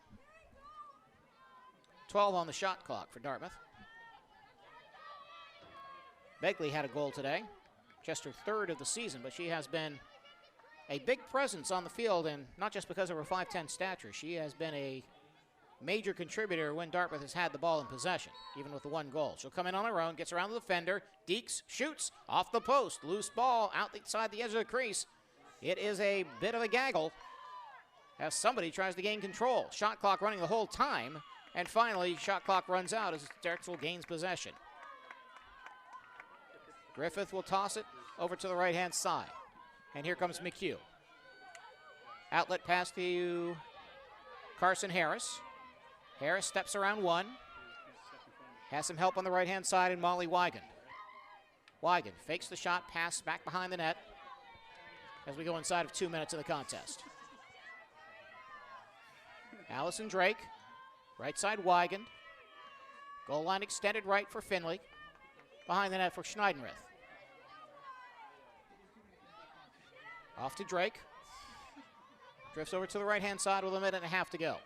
12 on the shot clock for Dartmouth. Begley had a goal today, just her 3rd of the season, but she has been a big presence on the field, and not just because of her 5'10 stature. She has been a major contributor when Dartmouth has had the ball in possession, even with the 1 goal. She'll come in on her own, gets around the defender. Deeks shoots off the post. Loose ball outside the edge of the crease. It is a bit of a gaggle. as somebody tries to gain control. Shot clock running the whole time, and finally shot clock runs out as Drexel gains possession. Griffith will toss it over to the right-hand side, and here comes McHugh. Outlet pass to Carson Harris. Harris steps around one. Has some help on the right-hand side in Molly Weigand. Weigand fakes the shot, pass back behind the net as we go inside of 2 minutes of the contest. Allison Drake, right side Weigand. Goal line extended right for Finley. Behind the net for Schneidenreth. Off to Drake. Drifts over to the right-hand side with a minute and a half to go.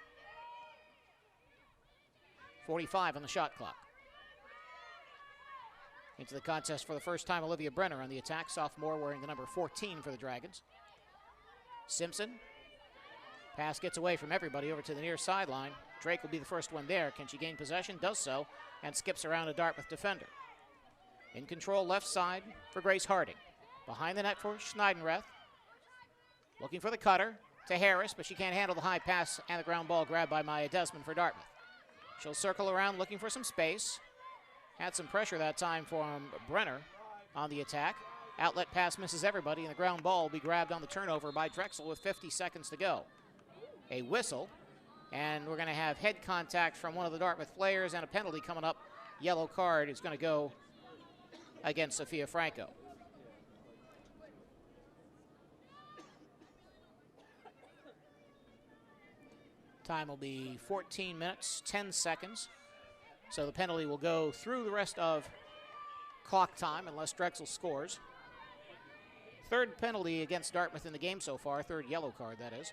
45 on the shot clock. Into the contest for the first time, Olivia Brenner on the attack, sophomore wearing the number 14 for the Dragons. Simpson. Pass gets away from everybody over to the near sideline. Drake will be the first one there. Can she gain possession? Does so, and skips around a Dartmouth defender. In control left side for Grace Harding. Behind the net for Schneidenreth. Looking for the cutter to Harris, but she can't handle the high pass and the ground ball grabbed by Maya Desmond for Dartmouth. She'll circle around looking for some space. Had some pressure that time from Brenner on the attack. Outlet pass misses everybody, and the ground ball will be grabbed on the turnover by Drexel with 50 seconds to go. A whistle, and we're going to have head contact from one of the Dartmouth players and a penalty coming up. Yellow card is going to go against Sophia Franco. Time will be 14 minutes, 10 seconds. So the penalty will go through the rest of clock time unless Drexel scores. Third penalty against Dartmouth in the game so far, third yellow card, that is.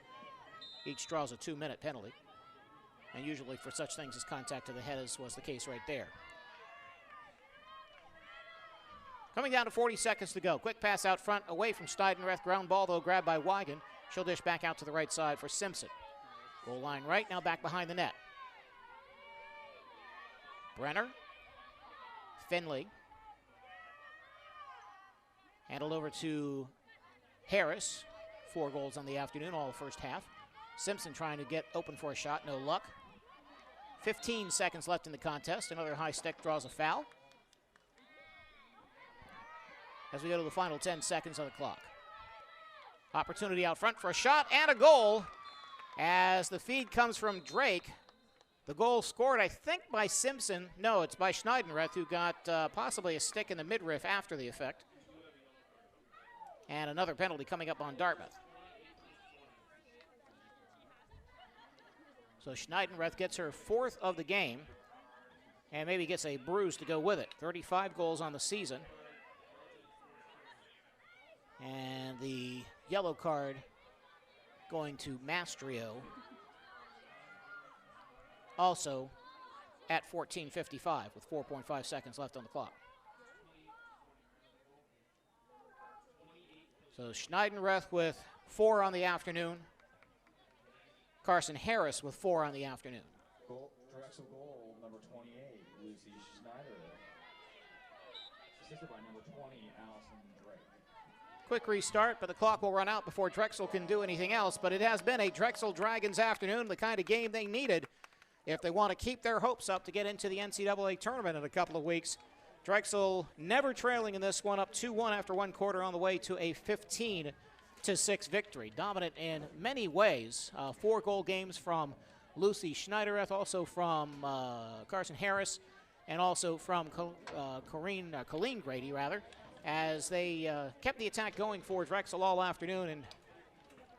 Each draws a 2-minute penalty. And usually for such things as contact to the head, as was the case right there. Coming down to 40 seconds to go. Quick pass out front, away from Schneidenreth. Ground ball, though, grabbed by Weigand. She'll dish back out to the right side for Simpson. Goal line right, now back behind the net. Brenner. Finley. Handled over to Harris. 4 goals on the afternoon, all first half. Simpson trying to get open for a shot, no luck. 15 seconds left in the contest. Another high stick draws a foul. As we go to the final 10 seconds on the clock. Opportunity out front for a shot and a goal. As the feed comes from Drake. The goal scored, I think, by Simpson. No, it's by Schneidenreth, who got possibly a stick in the midriff after the effect. And another penalty coming up on Dartmouth. So Schneidenreth gets her 4th of the game and maybe gets a bruise to go with it. 35 goals on the season. And the yellow card going to Mastrio. Also at 14:55 with 4.5 seconds left on the clock. So Schneidenreth with 4 on the afternoon. Carson Harris with 4 on the afternoon. Drexel goal, number 28, Lucy Schneidenreth. Assisted by number 20, Allison Drake. Quick restart, but the clock will run out before Drexel can do anything else. But it has been a Drexel Dragons afternoon, the kind of game they needed if they want to keep their hopes up to get into the NCAA tournament in a couple of weeks. Drexel never trailing in this one, up 2-1 after 1 quarter, on the way to a 15-6 victory. Dominant in many ways. 4 goal games from Lucy Schneidenreth, also from Carson Harris, and also from Colleen Grady, as they kept the attack going for Drexel all afternoon. And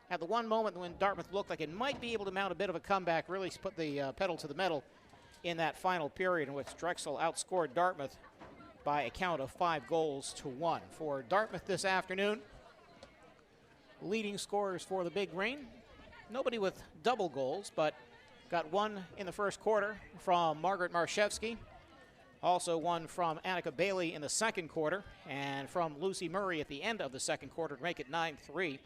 at the one moment when Dartmouth looked like it might be able to mount a bit of a comeback, really put the pedal to the metal in that final period in which Drexel outscored Dartmouth by a count of 5-1. For Dartmouth this afternoon, leading scorers for the Big Green, nobody with double goals, but got one in the first quarter from Margaret Marszewski. Also one from Annika Bailey in the second quarter, and from Lucy Murray at the end of the second quarter to make it 9-3.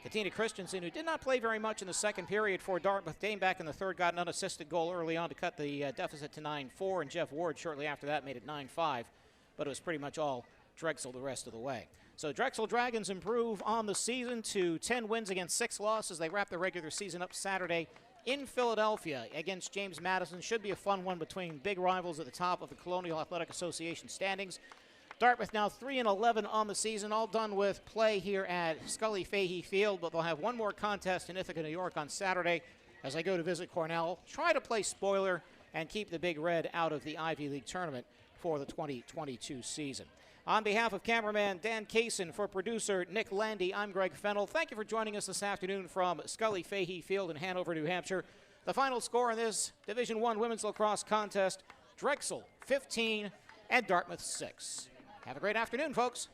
Katina Christensen, who did not play very much in the second period for Dartmouth, came back in the third, got an unassisted goal early on to cut the deficit to 9-4, and Jeff Ward shortly after that made it 9-5, but it was pretty much all Drexel the rest of the way. So Drexel Dragons improve on the season to 10 wins against 6 losses. They wrap the regular season up Saturday in Philadelphia against James Madison. Should be a fun one between big rivals at the top of the Colonial Athletic Association standings. Dartmouth now 3-11 on the season, all done with play here at Scully Fahey Field, but they'll have one more contest in Ithaca, New York on Saturday as they go to visit Cornell. Try to play spoiler and keep the Big Red out of the Ivy League tournament for the 2022 season. On behalf of cameraman Dan Kaysen, for producer Nick Landy, I'm Greg Fennell. Thank you for joining us this afternoon from Scully Fahey Field in Hanover, New Hampshire. The final score in this Division I women's lacrosse contest, Drexel 15 and Dartmouth 6. Have a great afternoon, folks.